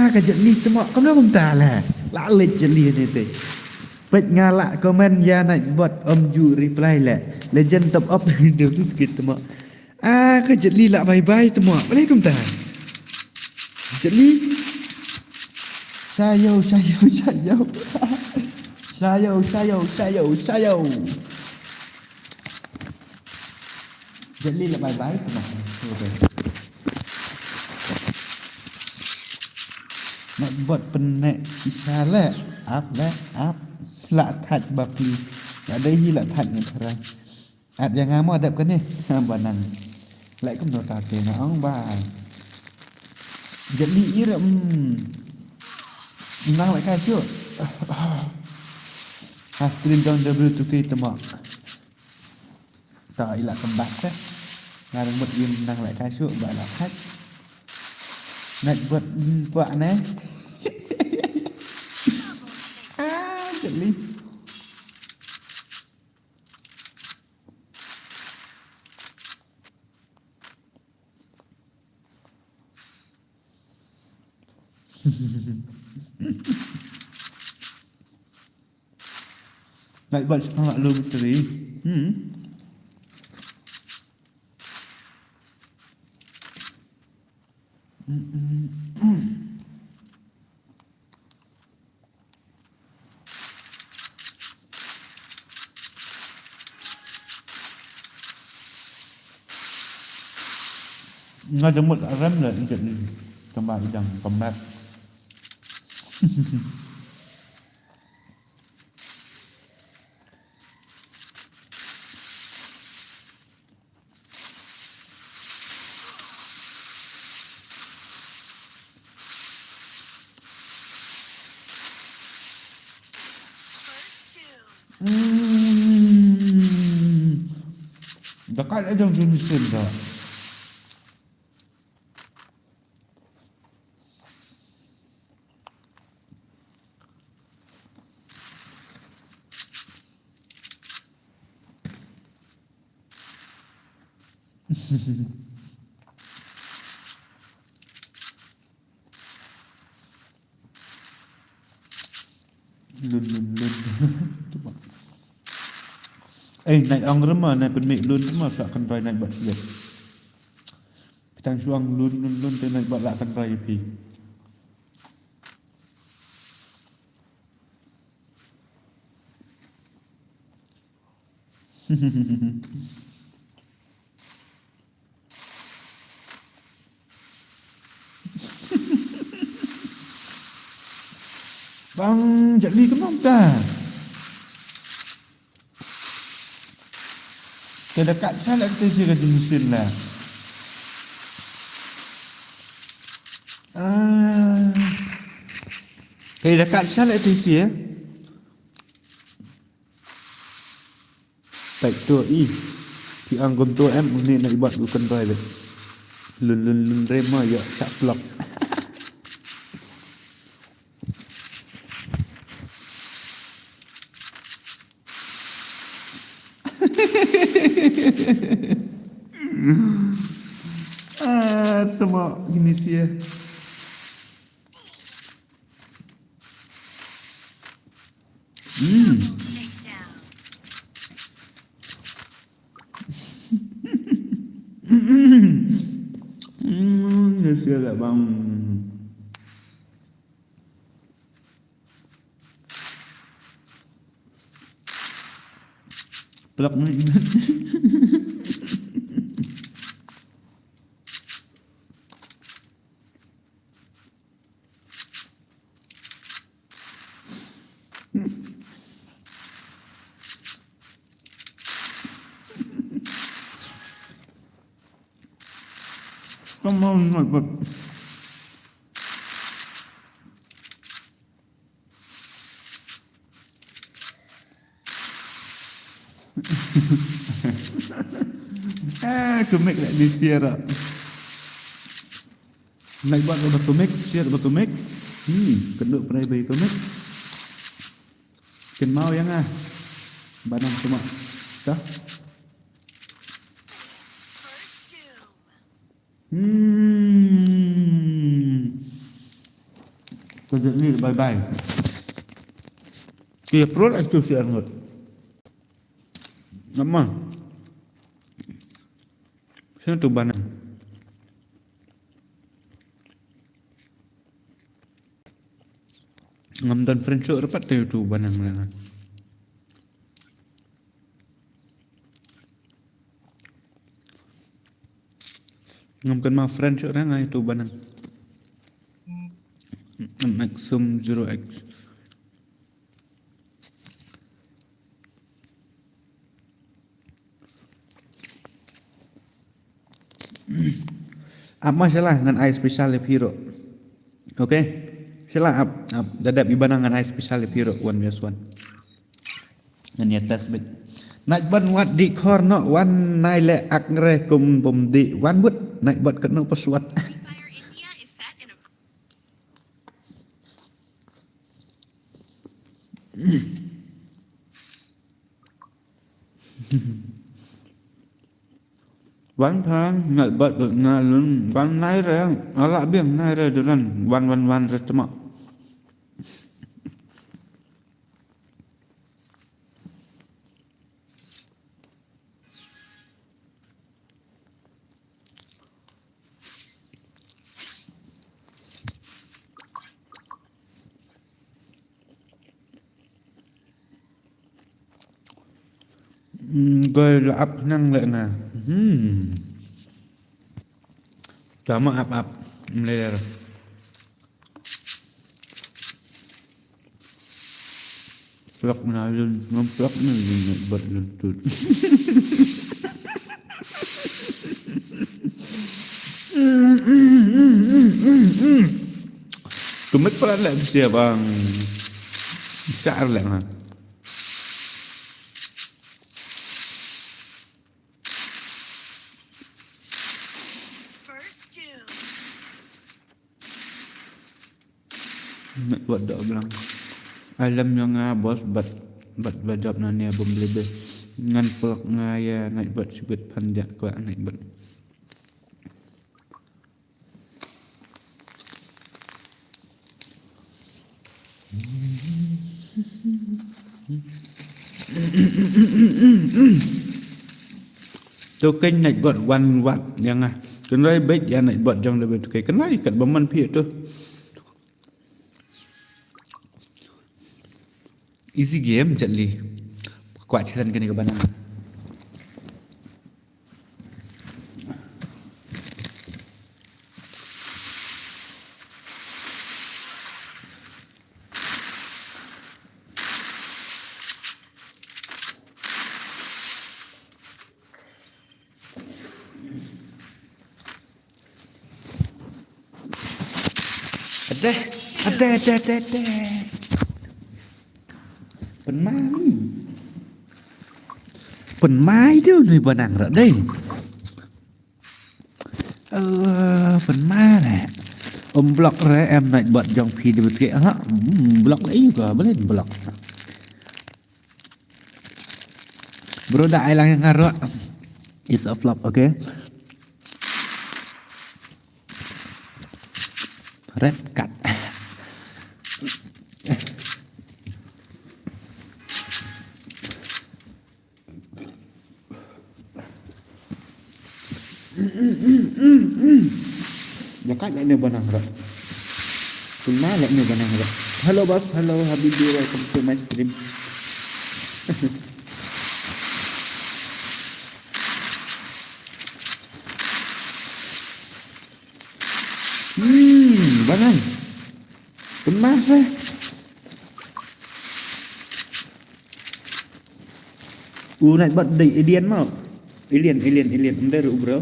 Kajak ni temak kau nak kumta lah. Lalit jeli ni teh. Pet ngalak komen ya naik buat Om Ju reply lah. Legend top up dia tu sikit temak. Kajak li lah bye-bye temak. Boleh kumta. Jeli. Sayo. Jeli lah bye-bye temak. Nak buat penek sisa le up la that bapi ada hi la that ni thara at yang ngamo adap kan ni banan lại cũng đồ ta tiền nó bài jadi ira nang lại cái chưa Astrin down W2K temak tak ilah kembak kan ngarang buat im nang lại cái chưa bài là khách nak buat buat ni jeli nak buat setengah lu misteri Nga jemut rem lah injek ni kembali dan combat. Dah dekat aja mesin dah. Lun. Cuma. Naik ang remah, naik penik lun remah, tak akan raya naik bat dia. Pitang suang lun, tu naik bat lah akan raya pi. Bang, jadi kenapa dah? Terdekat salah kita isi kerja mesin lah. Dekat salah kita isi ya. Baik tu Pi anggun tu ni nak buat bukan drive. Lun rema ya tak vlog. Tama gini sih ya. Ya siapa bang? Pelak ni. Come on, but to make like this here. Naik buat to make, share to make. Keduk pernah bagi to make. Ken mau yang Banang cuma. Dah. Kerja ni bye-bye. Kaya pro lah itu si Arnold. Nama. Sino tu Banang? Ngamdan friendship rapat tu Banang lah. Ngamkan mah friendship orang itu Banang. Maximum 0x. Apa salah dengan air spesial di Piro? Okay? Salah dadap ibanang dengan air spesial di Piro 1vs1. Nan ya tasbih. Nak ban wat di korno wan nai le ak ngre kum bom di wan but nak buat kena peswat. Wan thang nak buat ngalun wan nai re ala biang nai re duran wan re cuma. Gọi là ấp năng lại nè. Chả mà ấp lên rồi. Plug nào luôn, ngâm plug này bật luôn tụt. Tụi mấy plug lại xìa bằng xa lại nè. nak buat dak bilang alam yang bos bat bajab nanya beli be ngan pelak ngaya naik buat sebut panjak kuat naik buat tu kênh naik buat one watt yang kenai baik ya naik buat jong lebih tu kenai kat baman pi tu easy game jatli kuat jalan kini ke mana ada penmai tu ni banang rak deh penmai nè blok re em naik buat jong pi di betul ha blok lagi juga boleh blok bro dah hilang yang ngarok it's a flop okay red card Dekat nak ni banang rak. Cuma nak ni banang rak. Hello bos, hello Habibi, welcome to my stream. Banang. Pemas lah. Nak buat alien mau. Alien. Anda ru bro.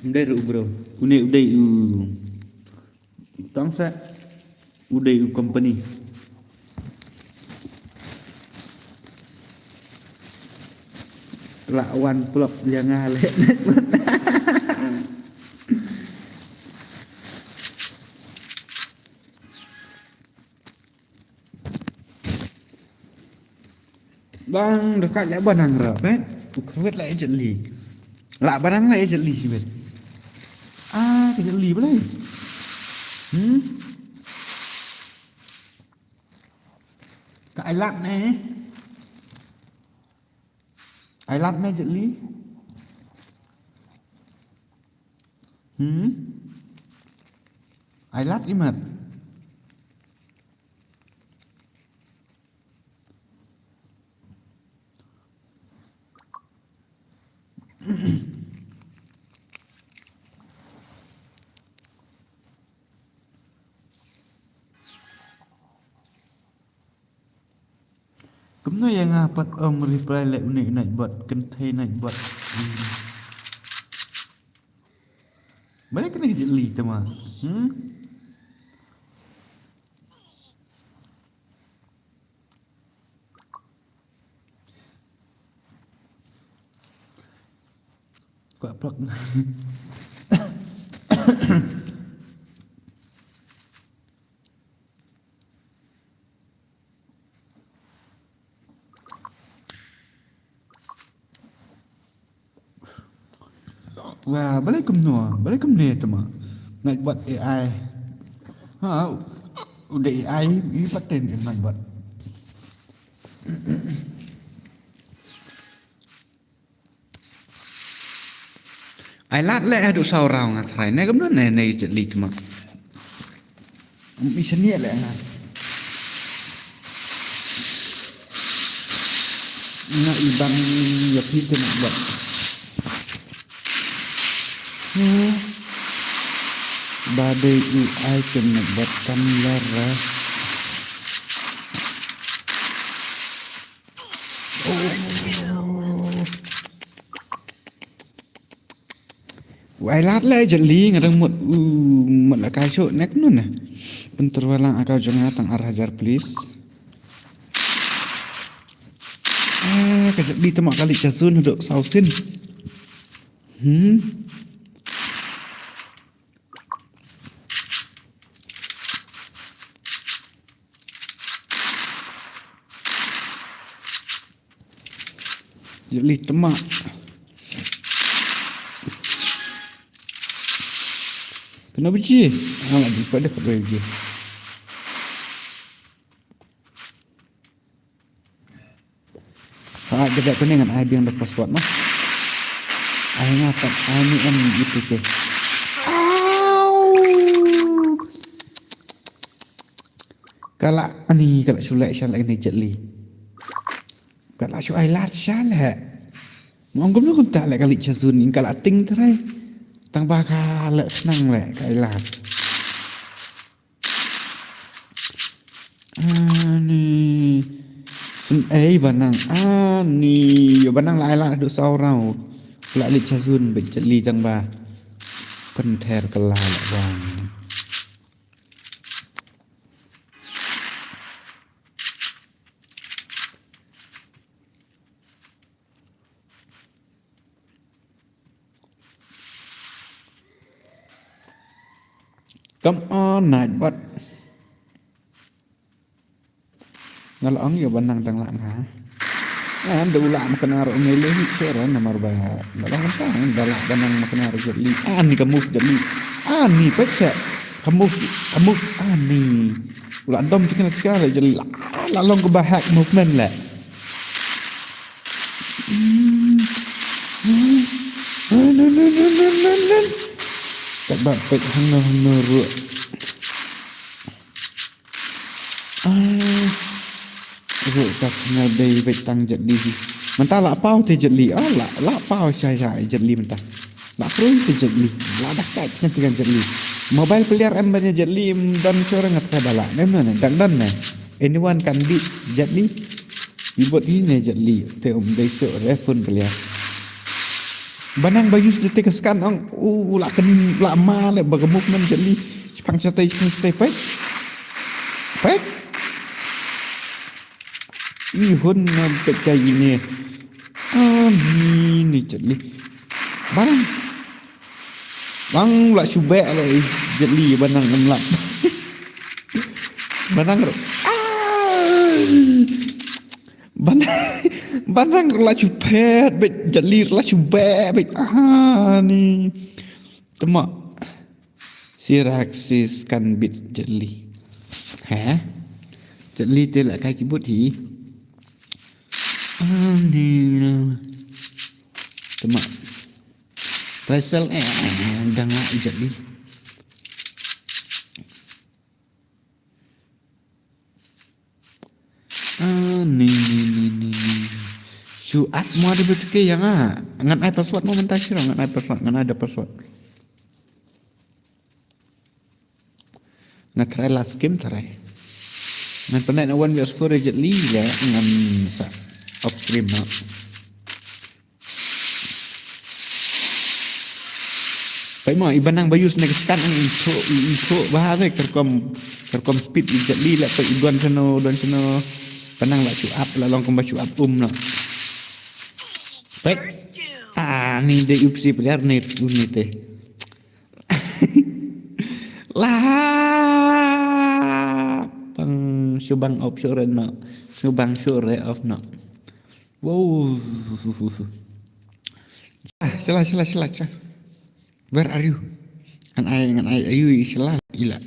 Anda ru bro. Une udai tang sa. Udai company. Lawan plop yang ngale. Bang dekat jak banang rap Ukrawet lah ejek li Lak banang lah ejek li sibet Kejek li boleh Kak ailat ni Ailat ni ejek li Ailat imat Kemana yang apat reply like naik buat kentai naik buat balik kena jeli teman Kuat plak Wah, balik ni teman. Nak buat AI. Udah AI ini paten kan nak buat. Ai lát lẽ đủ sau rào ngặt phải này cũng này chật lì mà. Bị sân nhẹ lại hả? Ngại bằng nhập phim trên mạng bật. Badai AI kena buat kamera. Ai lát lẽ chật lì ngadang một là cái chỗ neck nun nè. Bentar walang akau jangan tang arah hajar please. Kejap di temak kali casun duduk sausin. Jet Li temak. Kenapa je? Lagi pada kat je. Jadi aku ni dengan ai biang dapat password mah. Ai ngatak ai ni em gitu ke. Kalau ni kalau sulai syalak ni Jet Li. Kalau syu ai lat syalak. Mongkom lu tak lek kali Chazun ni kalau ting terai. Tang bakal lek senang lek kai lat. Ni banang ni yo banang lai lah duk sau rau pula li Chazun be Jet Li tang ba kan ter kala lek wang come on Nightbot ngalong yo banang tang lang ha. Ada ulah makan arok meleh sore nomor ba. Dalam apa? Dalam banang makan arok Jet Li. Ni kamu Jet Li. Ni pecah. Kamu ni. Ulah dom cikin sekali Jet Li. Lalong ke bahak movement lah. Tak bapak hang ru. Rồi các ngày đây về tăng Jet Li mình ta lạ bao thì Jet Li lạ bao sai Jet Li mình ta lạ pun thì Jet Li lạ đặc cách dengan Jet Li mobile player embernya Jet Li dan seorang ngat kada lạ nem nè dan nè anyone can beat Jet Li dibuat ini Jet Li te day seorang phone player banang bayus detik scan ang lạ kan lạ ma le baga movement Jet Li pang stay pek ihun nampak kayak gini ni Jet Li bang lah subek lah Jet Li banang ngemlak banang lah subek bet Jet Li lah subek bet ni temak si raksis kan bit Jet Li Jet Li tu lah kayak kibut hi ni temak Russell đang lại Jet Li ni Suat mau ada betul yang ngan ai password mau mentah sih ngan ai password ngan ada password ngan try last game try ngan pernah one vs 4 Jet Li ya ngan sa off stream nak Pai mo ibanang bayus nek scan ang intro bahasa kerkom speed Jet Li la pai don sono panang la up la long kemba up no pai ni de upsi player net unite lah pang subang option no subang sure of no wow salah where are you ngan ai ayu salah ila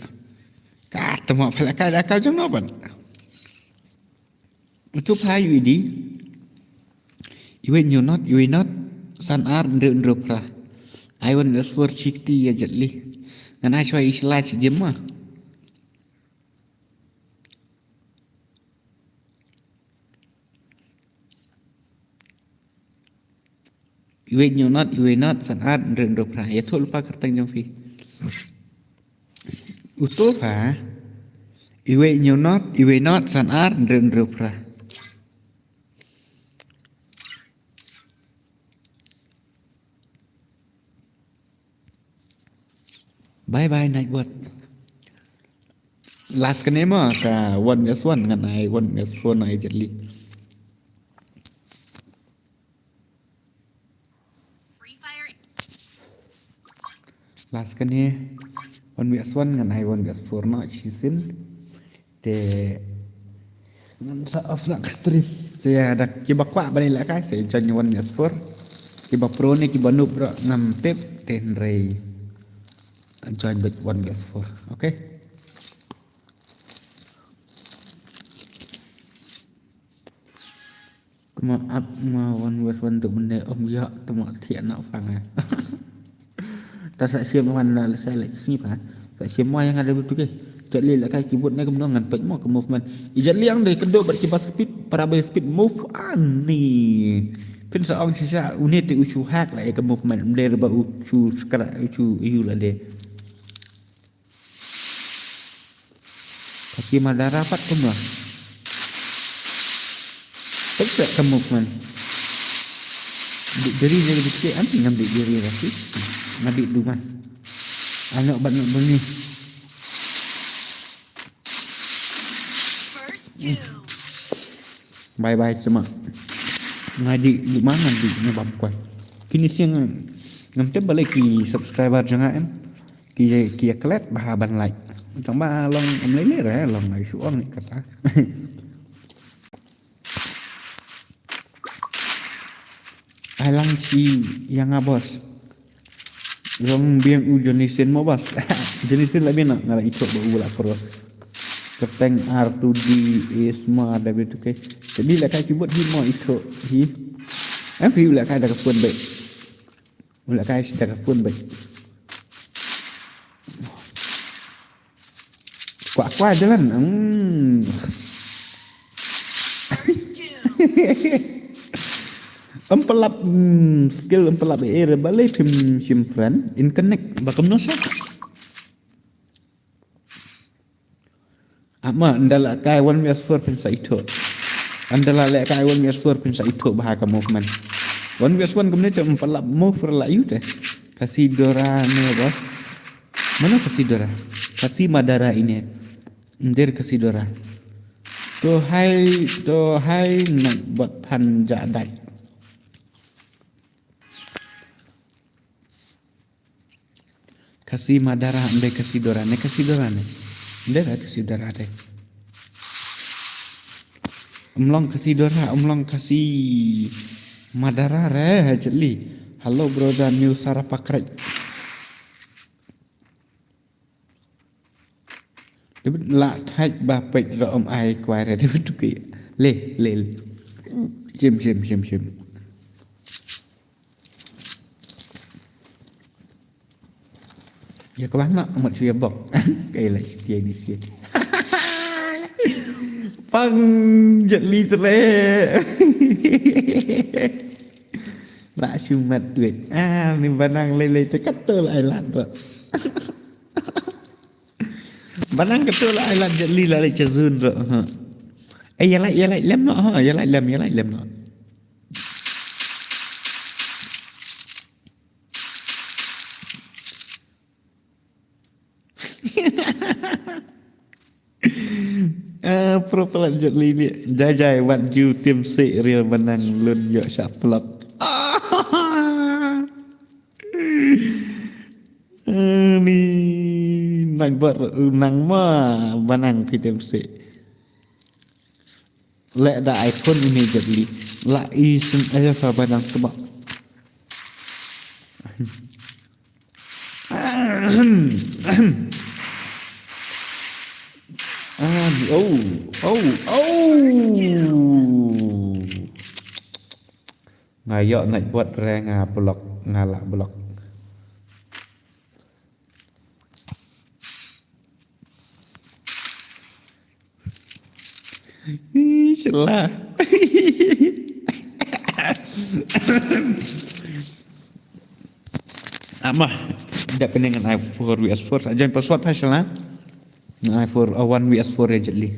ka temo pala ka da ka jong noban untuk payu di you not san ar ndro pra I want us for chikti ya Jet Li ngan ai choi salah dia mah you not san ar ndro pra ya thol pa kartang jong fi utul fa you not san ar ndro pra bye Nightbot last kan mah ka 1v1 ngan ai 1v4 ai Jet Li last kan 1v1 ngan ai 1v4 no season te ngan sa off nak stream Saya ada kiba kwa balik lah kai saya join 1vs4 kiba pro ni kiba noob ro 6 tip 10 ray join bet 1vs4 okay. Maaf mà 1vs1 tụi mình để ông dọ tụi mọi thiện nào phẳng à. Ta sẽ xem hoàn là sẽ lại snip hả sẽ xem mọi yang ada betul ke jadi lah kai keyboard ni kemudian ngan pek mo ke movement jadi yang deh kedua berkibar speed para bay speed move ani pun seorang sisa unit tu ucu hack lah ke movement dia ba ucu sekarang ucu iu lah dia kasih madar rapat semua tak ke movement jadi dia lebih sikit anti ngambil diri rasi ngambil duman anak banyak bunyi bye cuma ngadi di mana di ngabam kuai kini siang ngamte balik ki subscriber jangan ki kelet bahaban like coba long amlele re long lai suang ni kata alang si yang abos long biang ujonisin mo bos jenisin labi nak ngala ikut berulah terus keteng R2D semua ada betul ke jadi lah kai keyboard hi mo itu hi view lah kai dah phone baik ulah kai dah phone baik kuat jalan empelap skill empelap air balik tim friend in connect bakam nosa ama andala kai 1vs4 pun sa itu andala le kai 1vs4 pun sa itu bahaka movement 1vs1 kemudian empelap move la you teh kasih dora ne bos mana kasih dora kasih madara ini ndir kasih dora to hai nak buat panja dai kasih madara ande kasih dora ne Ndek kasih darah deh. Umlong kasih madara re jeli. Halo brother new sarapakrai. Debut la thai ba pek ro ai kwai re debut ki. Le. Sim. Ya các bạn nak một chuyện bọc cái lại tiền đi xịt phăng giật ly tê lại siêu mặt tuyệt mình vẫn đang lên tới cắt tơ lại lặn rồi vẫn đang cắt tơ lại lặn giật ly lại chờ dùn rồi ấy giờ lại lem nọ giờ lại lem nọ Pro pelanjut ini jajai waju tim si real menang lun yo syaplok ni nang ber nang ma menang pi tim si le da icon immediately la isin aja fa banang sebab Ngayo naik buat re blok ngalak blok. Salah. Amah, tidak kena dengan i4 vs4 saja password pasal i4 1vs4 aja li.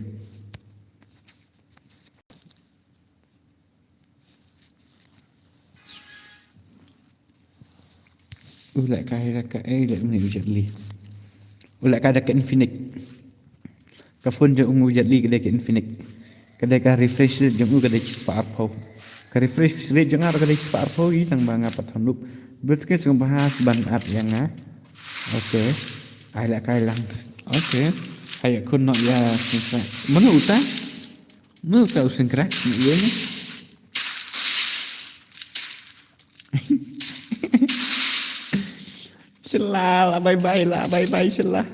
Ulak kai dak dak ni jadi. Ulak kai dak infinite. Ka phone je ungu jadi ke dak infinite. Ka dak refresh je ungu ka dak sparpo. Ka refresh rate jangan ka dak sparpo i tang banga pathandup. Berarti sing bahas ban at yang Okey. Ai lak kai lang. Okey. Hai kun nak ya singkrak. Mana utang? Mana utang singkrak? Ni ni. Celah lah, bye-bye lah, bye-bye celah.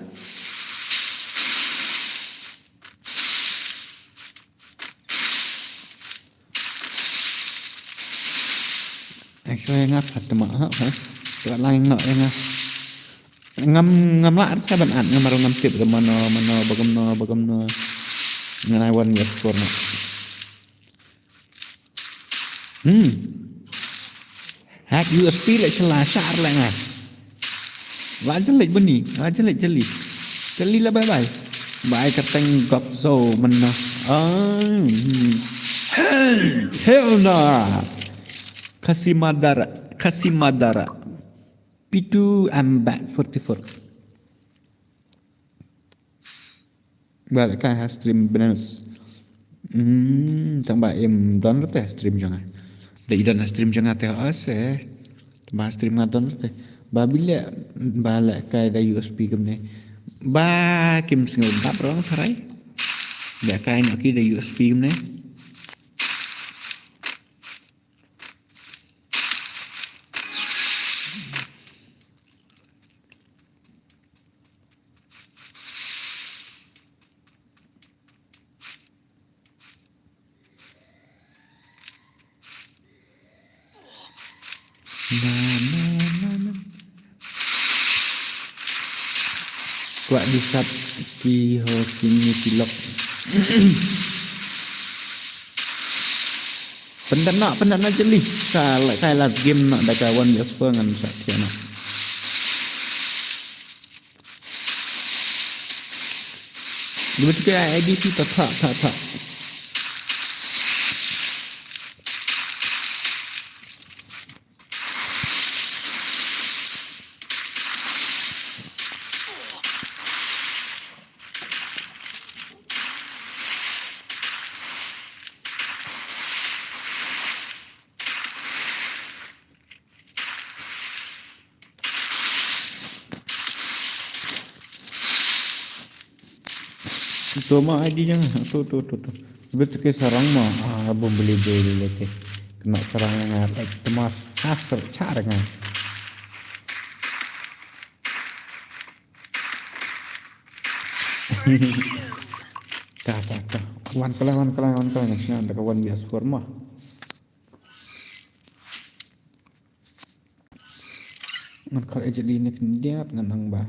Actually ngap thật mà hả? Gọi là ngợ ngap. Ngâm ngâm lại các bạn ăn ngâm mà ngâm tiệp cái mano bagam no nganai wan yes for na. Hack USB lại salah share lại ngay. Vã chân lịch bên nhỉ? Vã chân lịch. Chân lịch là bye bye. Bye cái tên gọt dầu mình nó. Hell no. Kasimadara. Pitu I'm back 44. Balik cái stream bonus. Thằng bà em đón rất là stream jangan. Để đón stream jangan teh ase. Bà stream ngadon rất là. Bà bila balik cái da USB kemne. Bà kim singol bab rong sarai. Để cái nó kia da USB kemne. Quạ đi sập kỳ hồ kinh kilok. Pendan na jeli. Salah kai la game nak dah kawan Jasper ngan Satya nak. Dua tiga edisi tak. Tu mah ID jangan tu. Betul ke sarang mah abang beli lagi. Kena sarang yang like temas kasar cara kan. Tak. Wan kalah nak ada kawan biasa forma. Man kalau jadi ni dia nganang bah.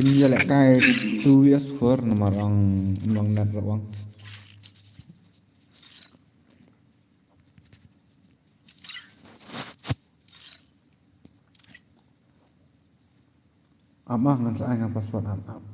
Ini je lah kai 2 years for nomor orang net rawang. Amah ngan saya ngan password am.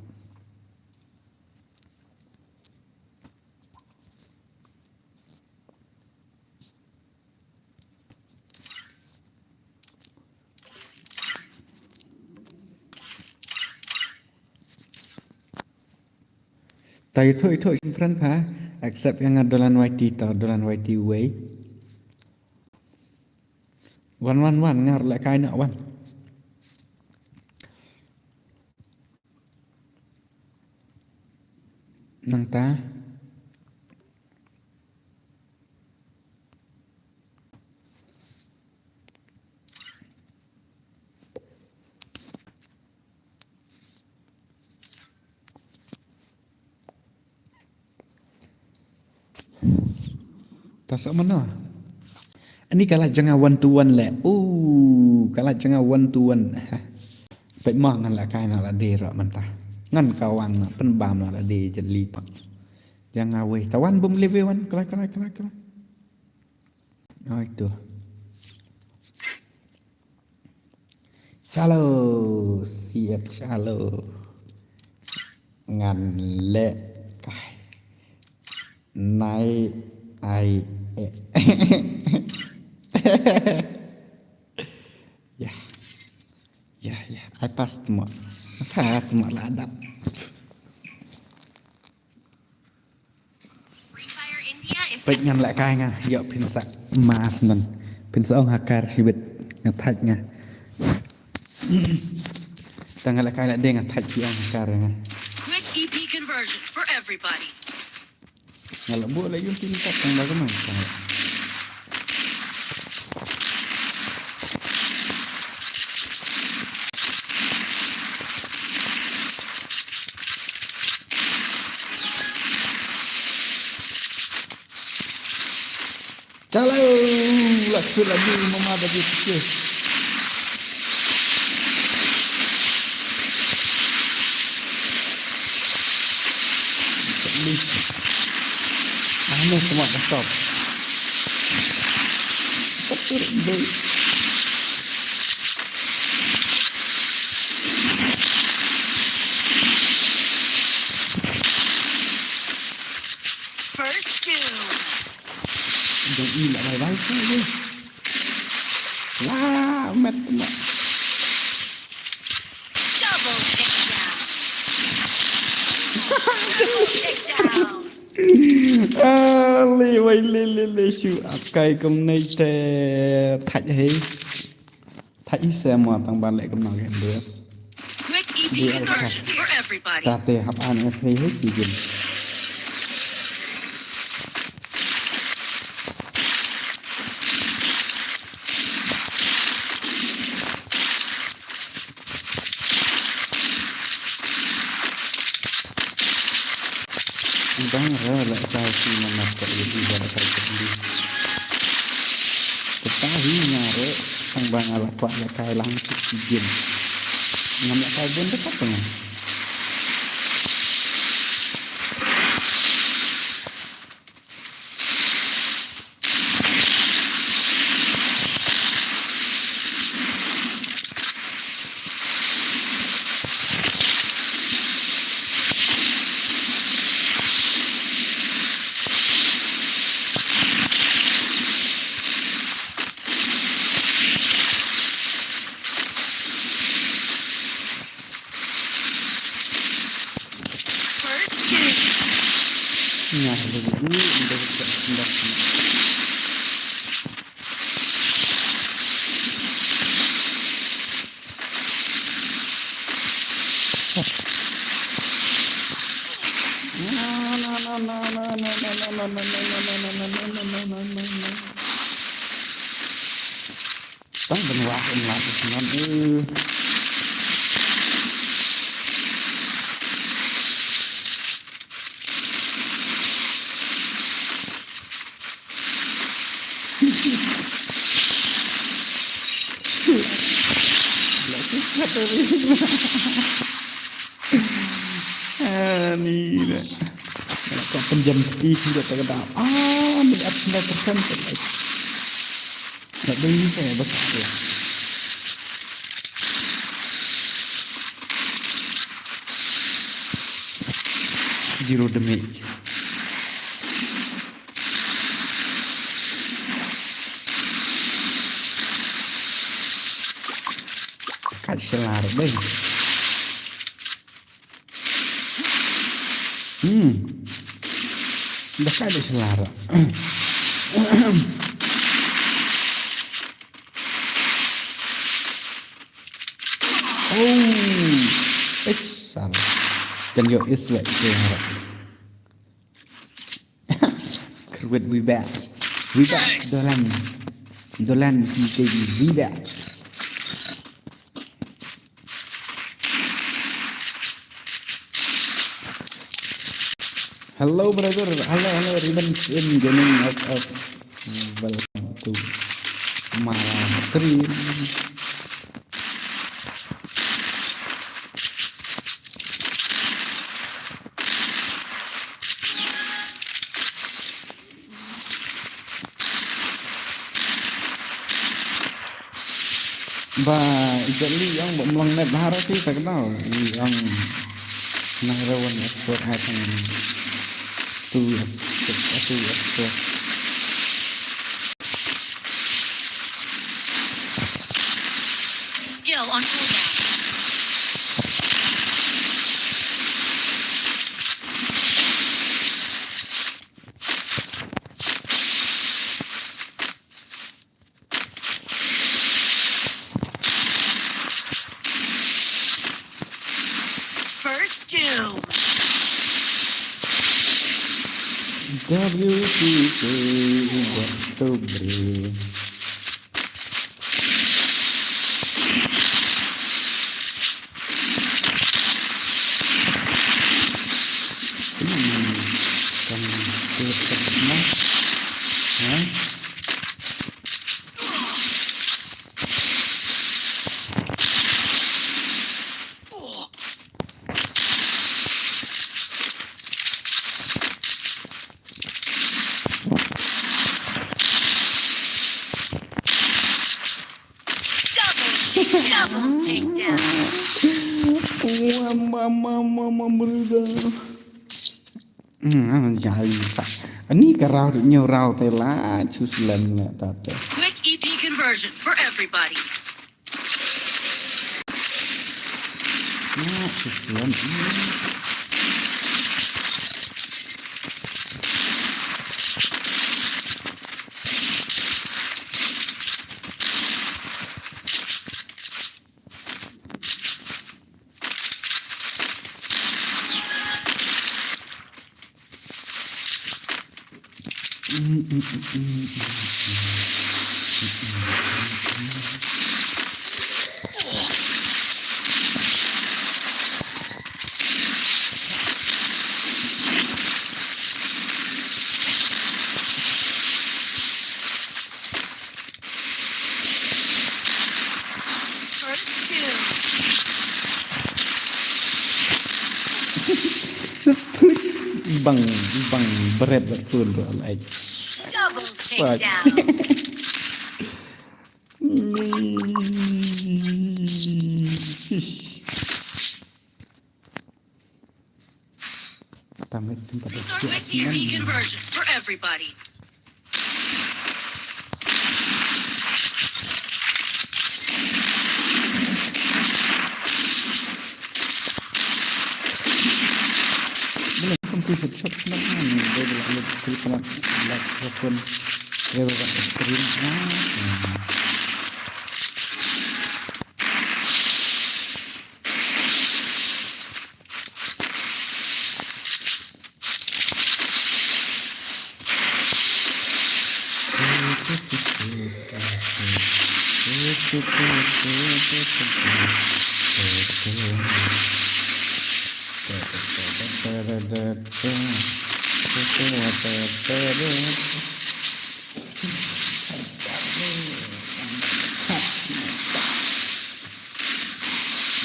Tay thôi friend pa accept yang dolan YT tau dolan YT way. Wan ngar lek kai nak wan. Nang ta tak sak mana. Ini kalau jangan one to one le. Kalau jangan one to one. Baik mah ngan lah kai nak la de rak mentah. Ngan kawan nak penbam nak la de jeli tak. Jangan weh. Tawan bom lewe wan. Kelak. Oh itu. Chalo, siat chalo. Ngàn lệ cài nay ai ya ya ai pas semua saya semua ladap Free Fire India is ពេចញ៉ាំលក្ខកាយងាយកភិនស័កម៉ាសមិនភិនសអងហាការជីវិតងាថាច់ងាតាំងលក្ខកាយដេងថាច់ពីអងហាការងា quick EP conversion for everybody. ងាលបួលយូទីនេះតាំងមកមក Chalo, lagi mama bagi pikir. Mana semua dah stop. Betul betul. First doom. Jangan ilah baik-baik saja. Wah, mat mat. Double takedown. Double takedown. Le shu akai kom nei te thạch hay. Thạch xe mà tăng ban lại kom nào cái được. Quick EP conversion for everybody. Ta te hấp an hay hết gì gì. Bang lại cài khi mà mặt cậu đi vào cài đi ketahui nyare sang bang ala kuat lại cài langsung izin ngam lại cài pun dekat dengan nah begini udah Tang benua lagi senang ni dah. Kau penjam peti sudah terkedap. Ni up 9% lagi. Tak beli saya besar dia. Zero damage. Kat selar deh. Dah ada selar. Salah. Dan yo is like selar. Kerwet we back. Dolan kita we back. Hello brother, hello Ribbon in Gaming of welcome to my stream. Ba jadi yang belum net bahara sih tak kenal yang nahrawan ekspor akan tu ekspor Skill on cooldown. First doom. WPK Oktober kan terkenal ya Double takedown. mama berudah jai tak ini kerau được nhiều rau tay lá chú lần là tạt Quick EP conversion for everybody. chú lần First doom. bang berat betul like Double Fuck. takedown. Tamat tempat Quick EP conversion for everybody. belum komputer shop nak ni dia boleh klik nak telepon dia buat screen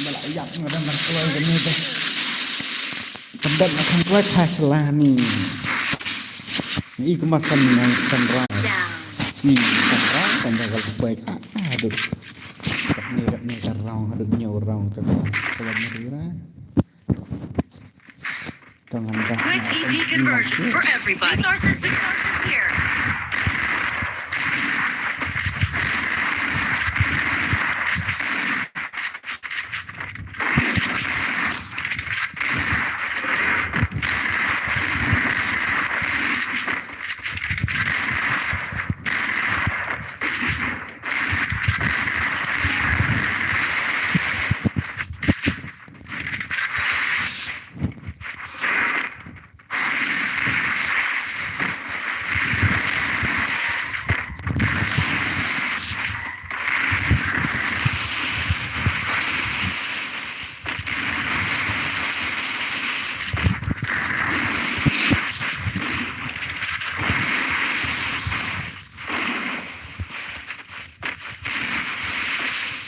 balayak ngadan keluar gini teh pedat akan keluar khaslah ni kemasan yang sandra Down. sandra kalau baik aduh ni karang aduh nyorang kalau merira jangan Quick EP conversion for everybody. Resources here.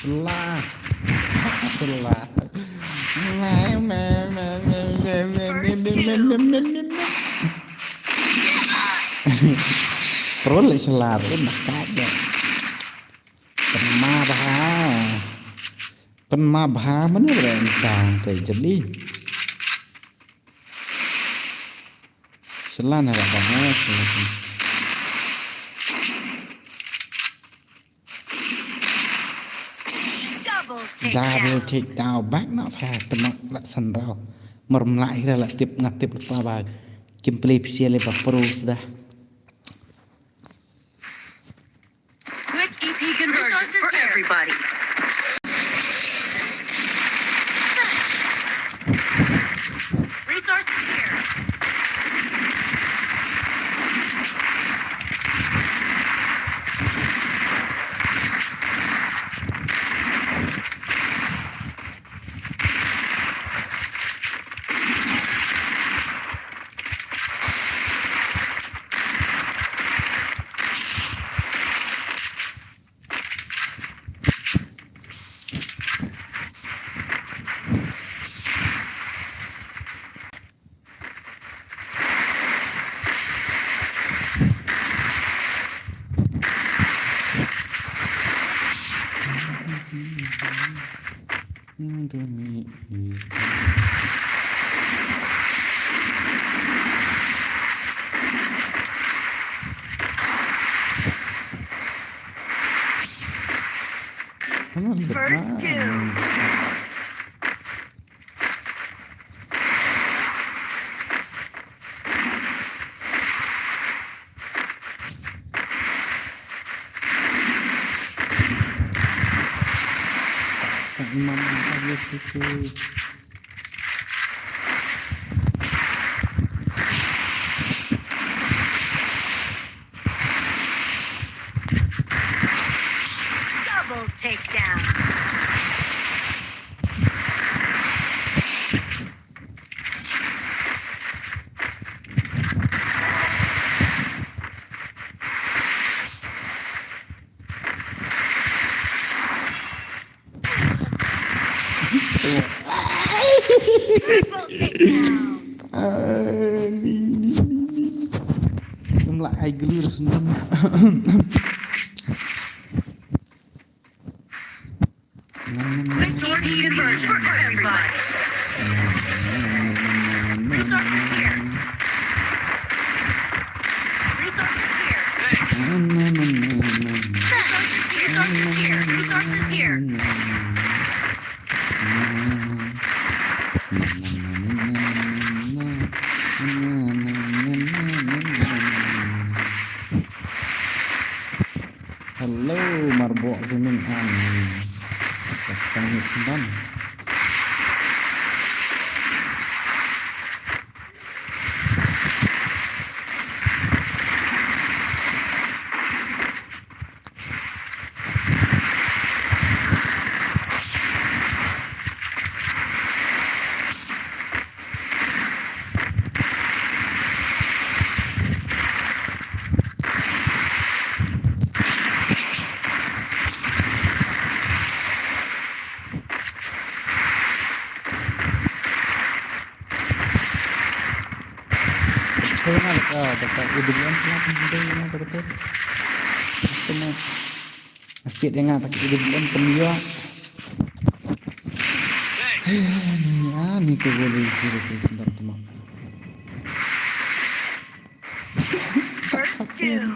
selah Terus selar nak ada. Terima bah. Penma bha mana berang sang terjadi. Selan ada banget. Double take down back nak fah temak lak sandrau. Mermlai dah lak tip ngatip apa bag. Kim play pisial lepas pro sudah. Quick EP conversion for everybody. Resources here. First two. Imam Allah itu. Double takedown. Triple takedown. Ni. Semlai gelur senang. Quick EP conversion for everybody. Resources here. Resources here. Resources here. Resources here. Hello, marbok kuning an. Pasang hitam. Jangan dekat hidungan selatan hidungan dekat. Cuma asyik dengan tak hidungan pendia. Ni tu boleh sih sedap teman. First two.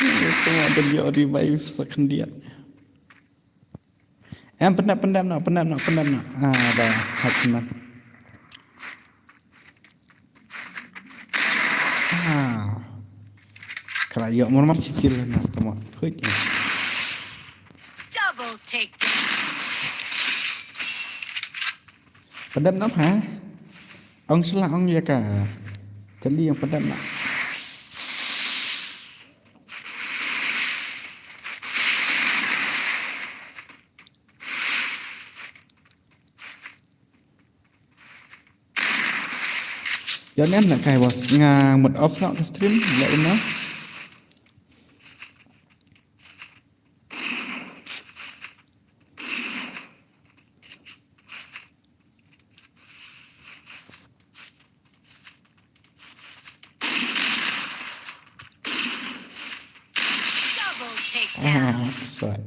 Itu ada dia revive sekendian. Pendam nak. Dah hatiman. Kerajaan normal sikit lah nak teman. Quick. Double takedown. Pedam nak ha? Ong selang ong ya ka. Kali yang pedam nak. Jangan nak kai bos ngang một off nak stream lại nó. Double takedown. Rồi.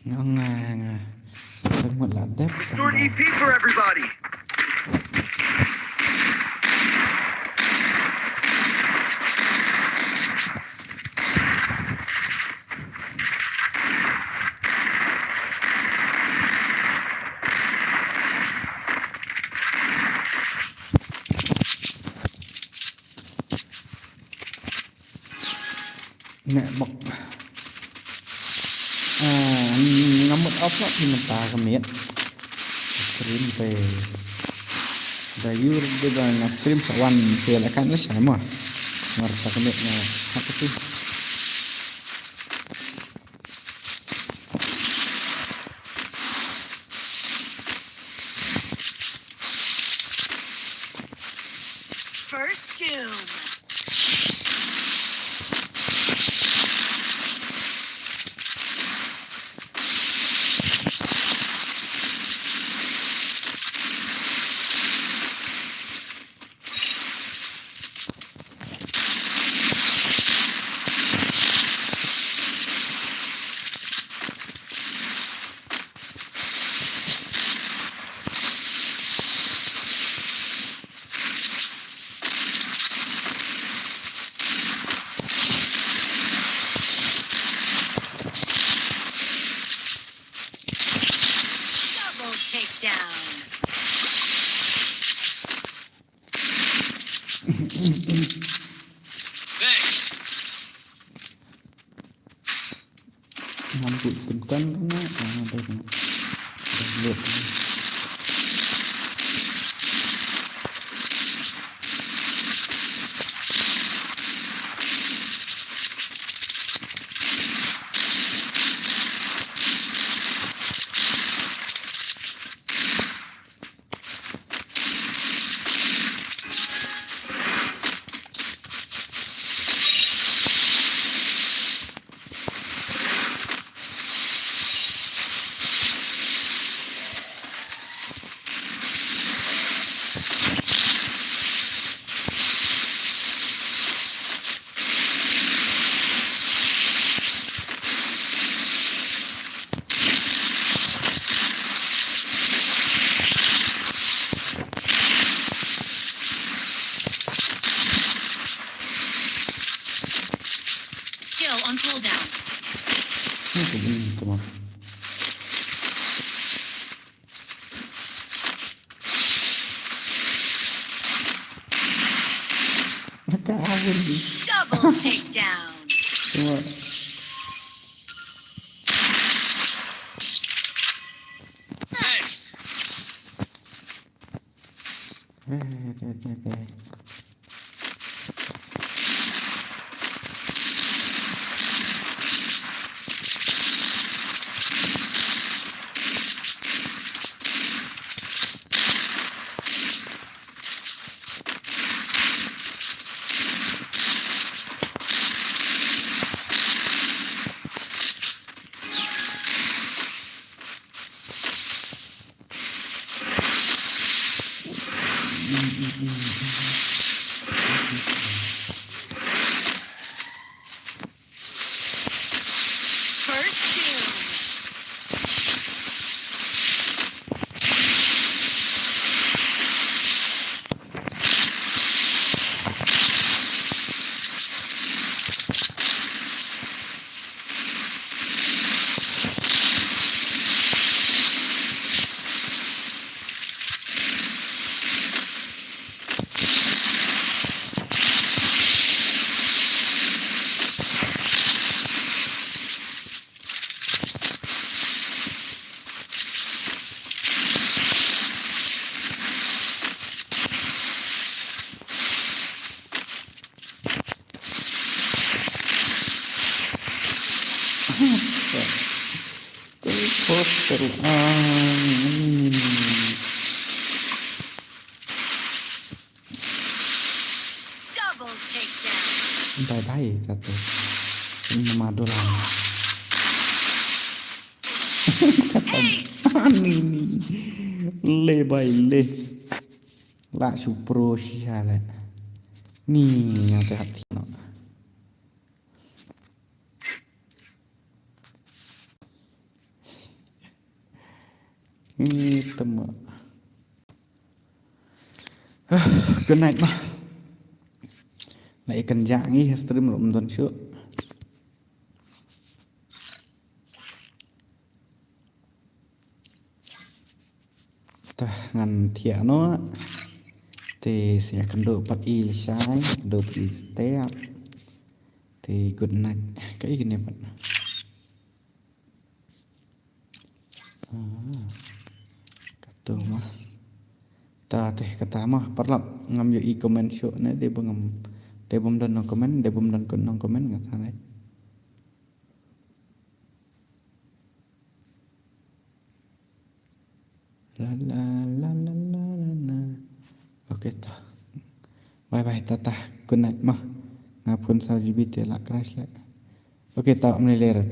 ngangทั้งหมดละเด็บ Restored EP for everybody. nè bọc ngắm một ốc đó thì mình ta cái miết stream về review bây giờ là stream sewan về lại kan nó sai mà ta cái miết là apa sih First Doom. Double takedown. mampu simpan karena lihat Skill on cooldown. teman mereka awal Double takedown. cuma First Doom. poster Double takedown. bye bye satu ini madoran Ace. ini le bye le la supro sia le nih hati-hati no Tama. Good night mah. Lại cần dạng ý stream lộn tuần trước. Ngan thia nó thì sẽ cần độ bắt y trái độ bắt y step thì good night cái này bạn kata mah ta teh kata mah perlap ngam yo i comment show ne de bangam de bom dan no comment de bom dan kon no comment ngata ne la la la la la la. Okay ta. Bye bye tata. Good night mah. Ngapun sa jibit la crash la. Okay ta omni lera ta.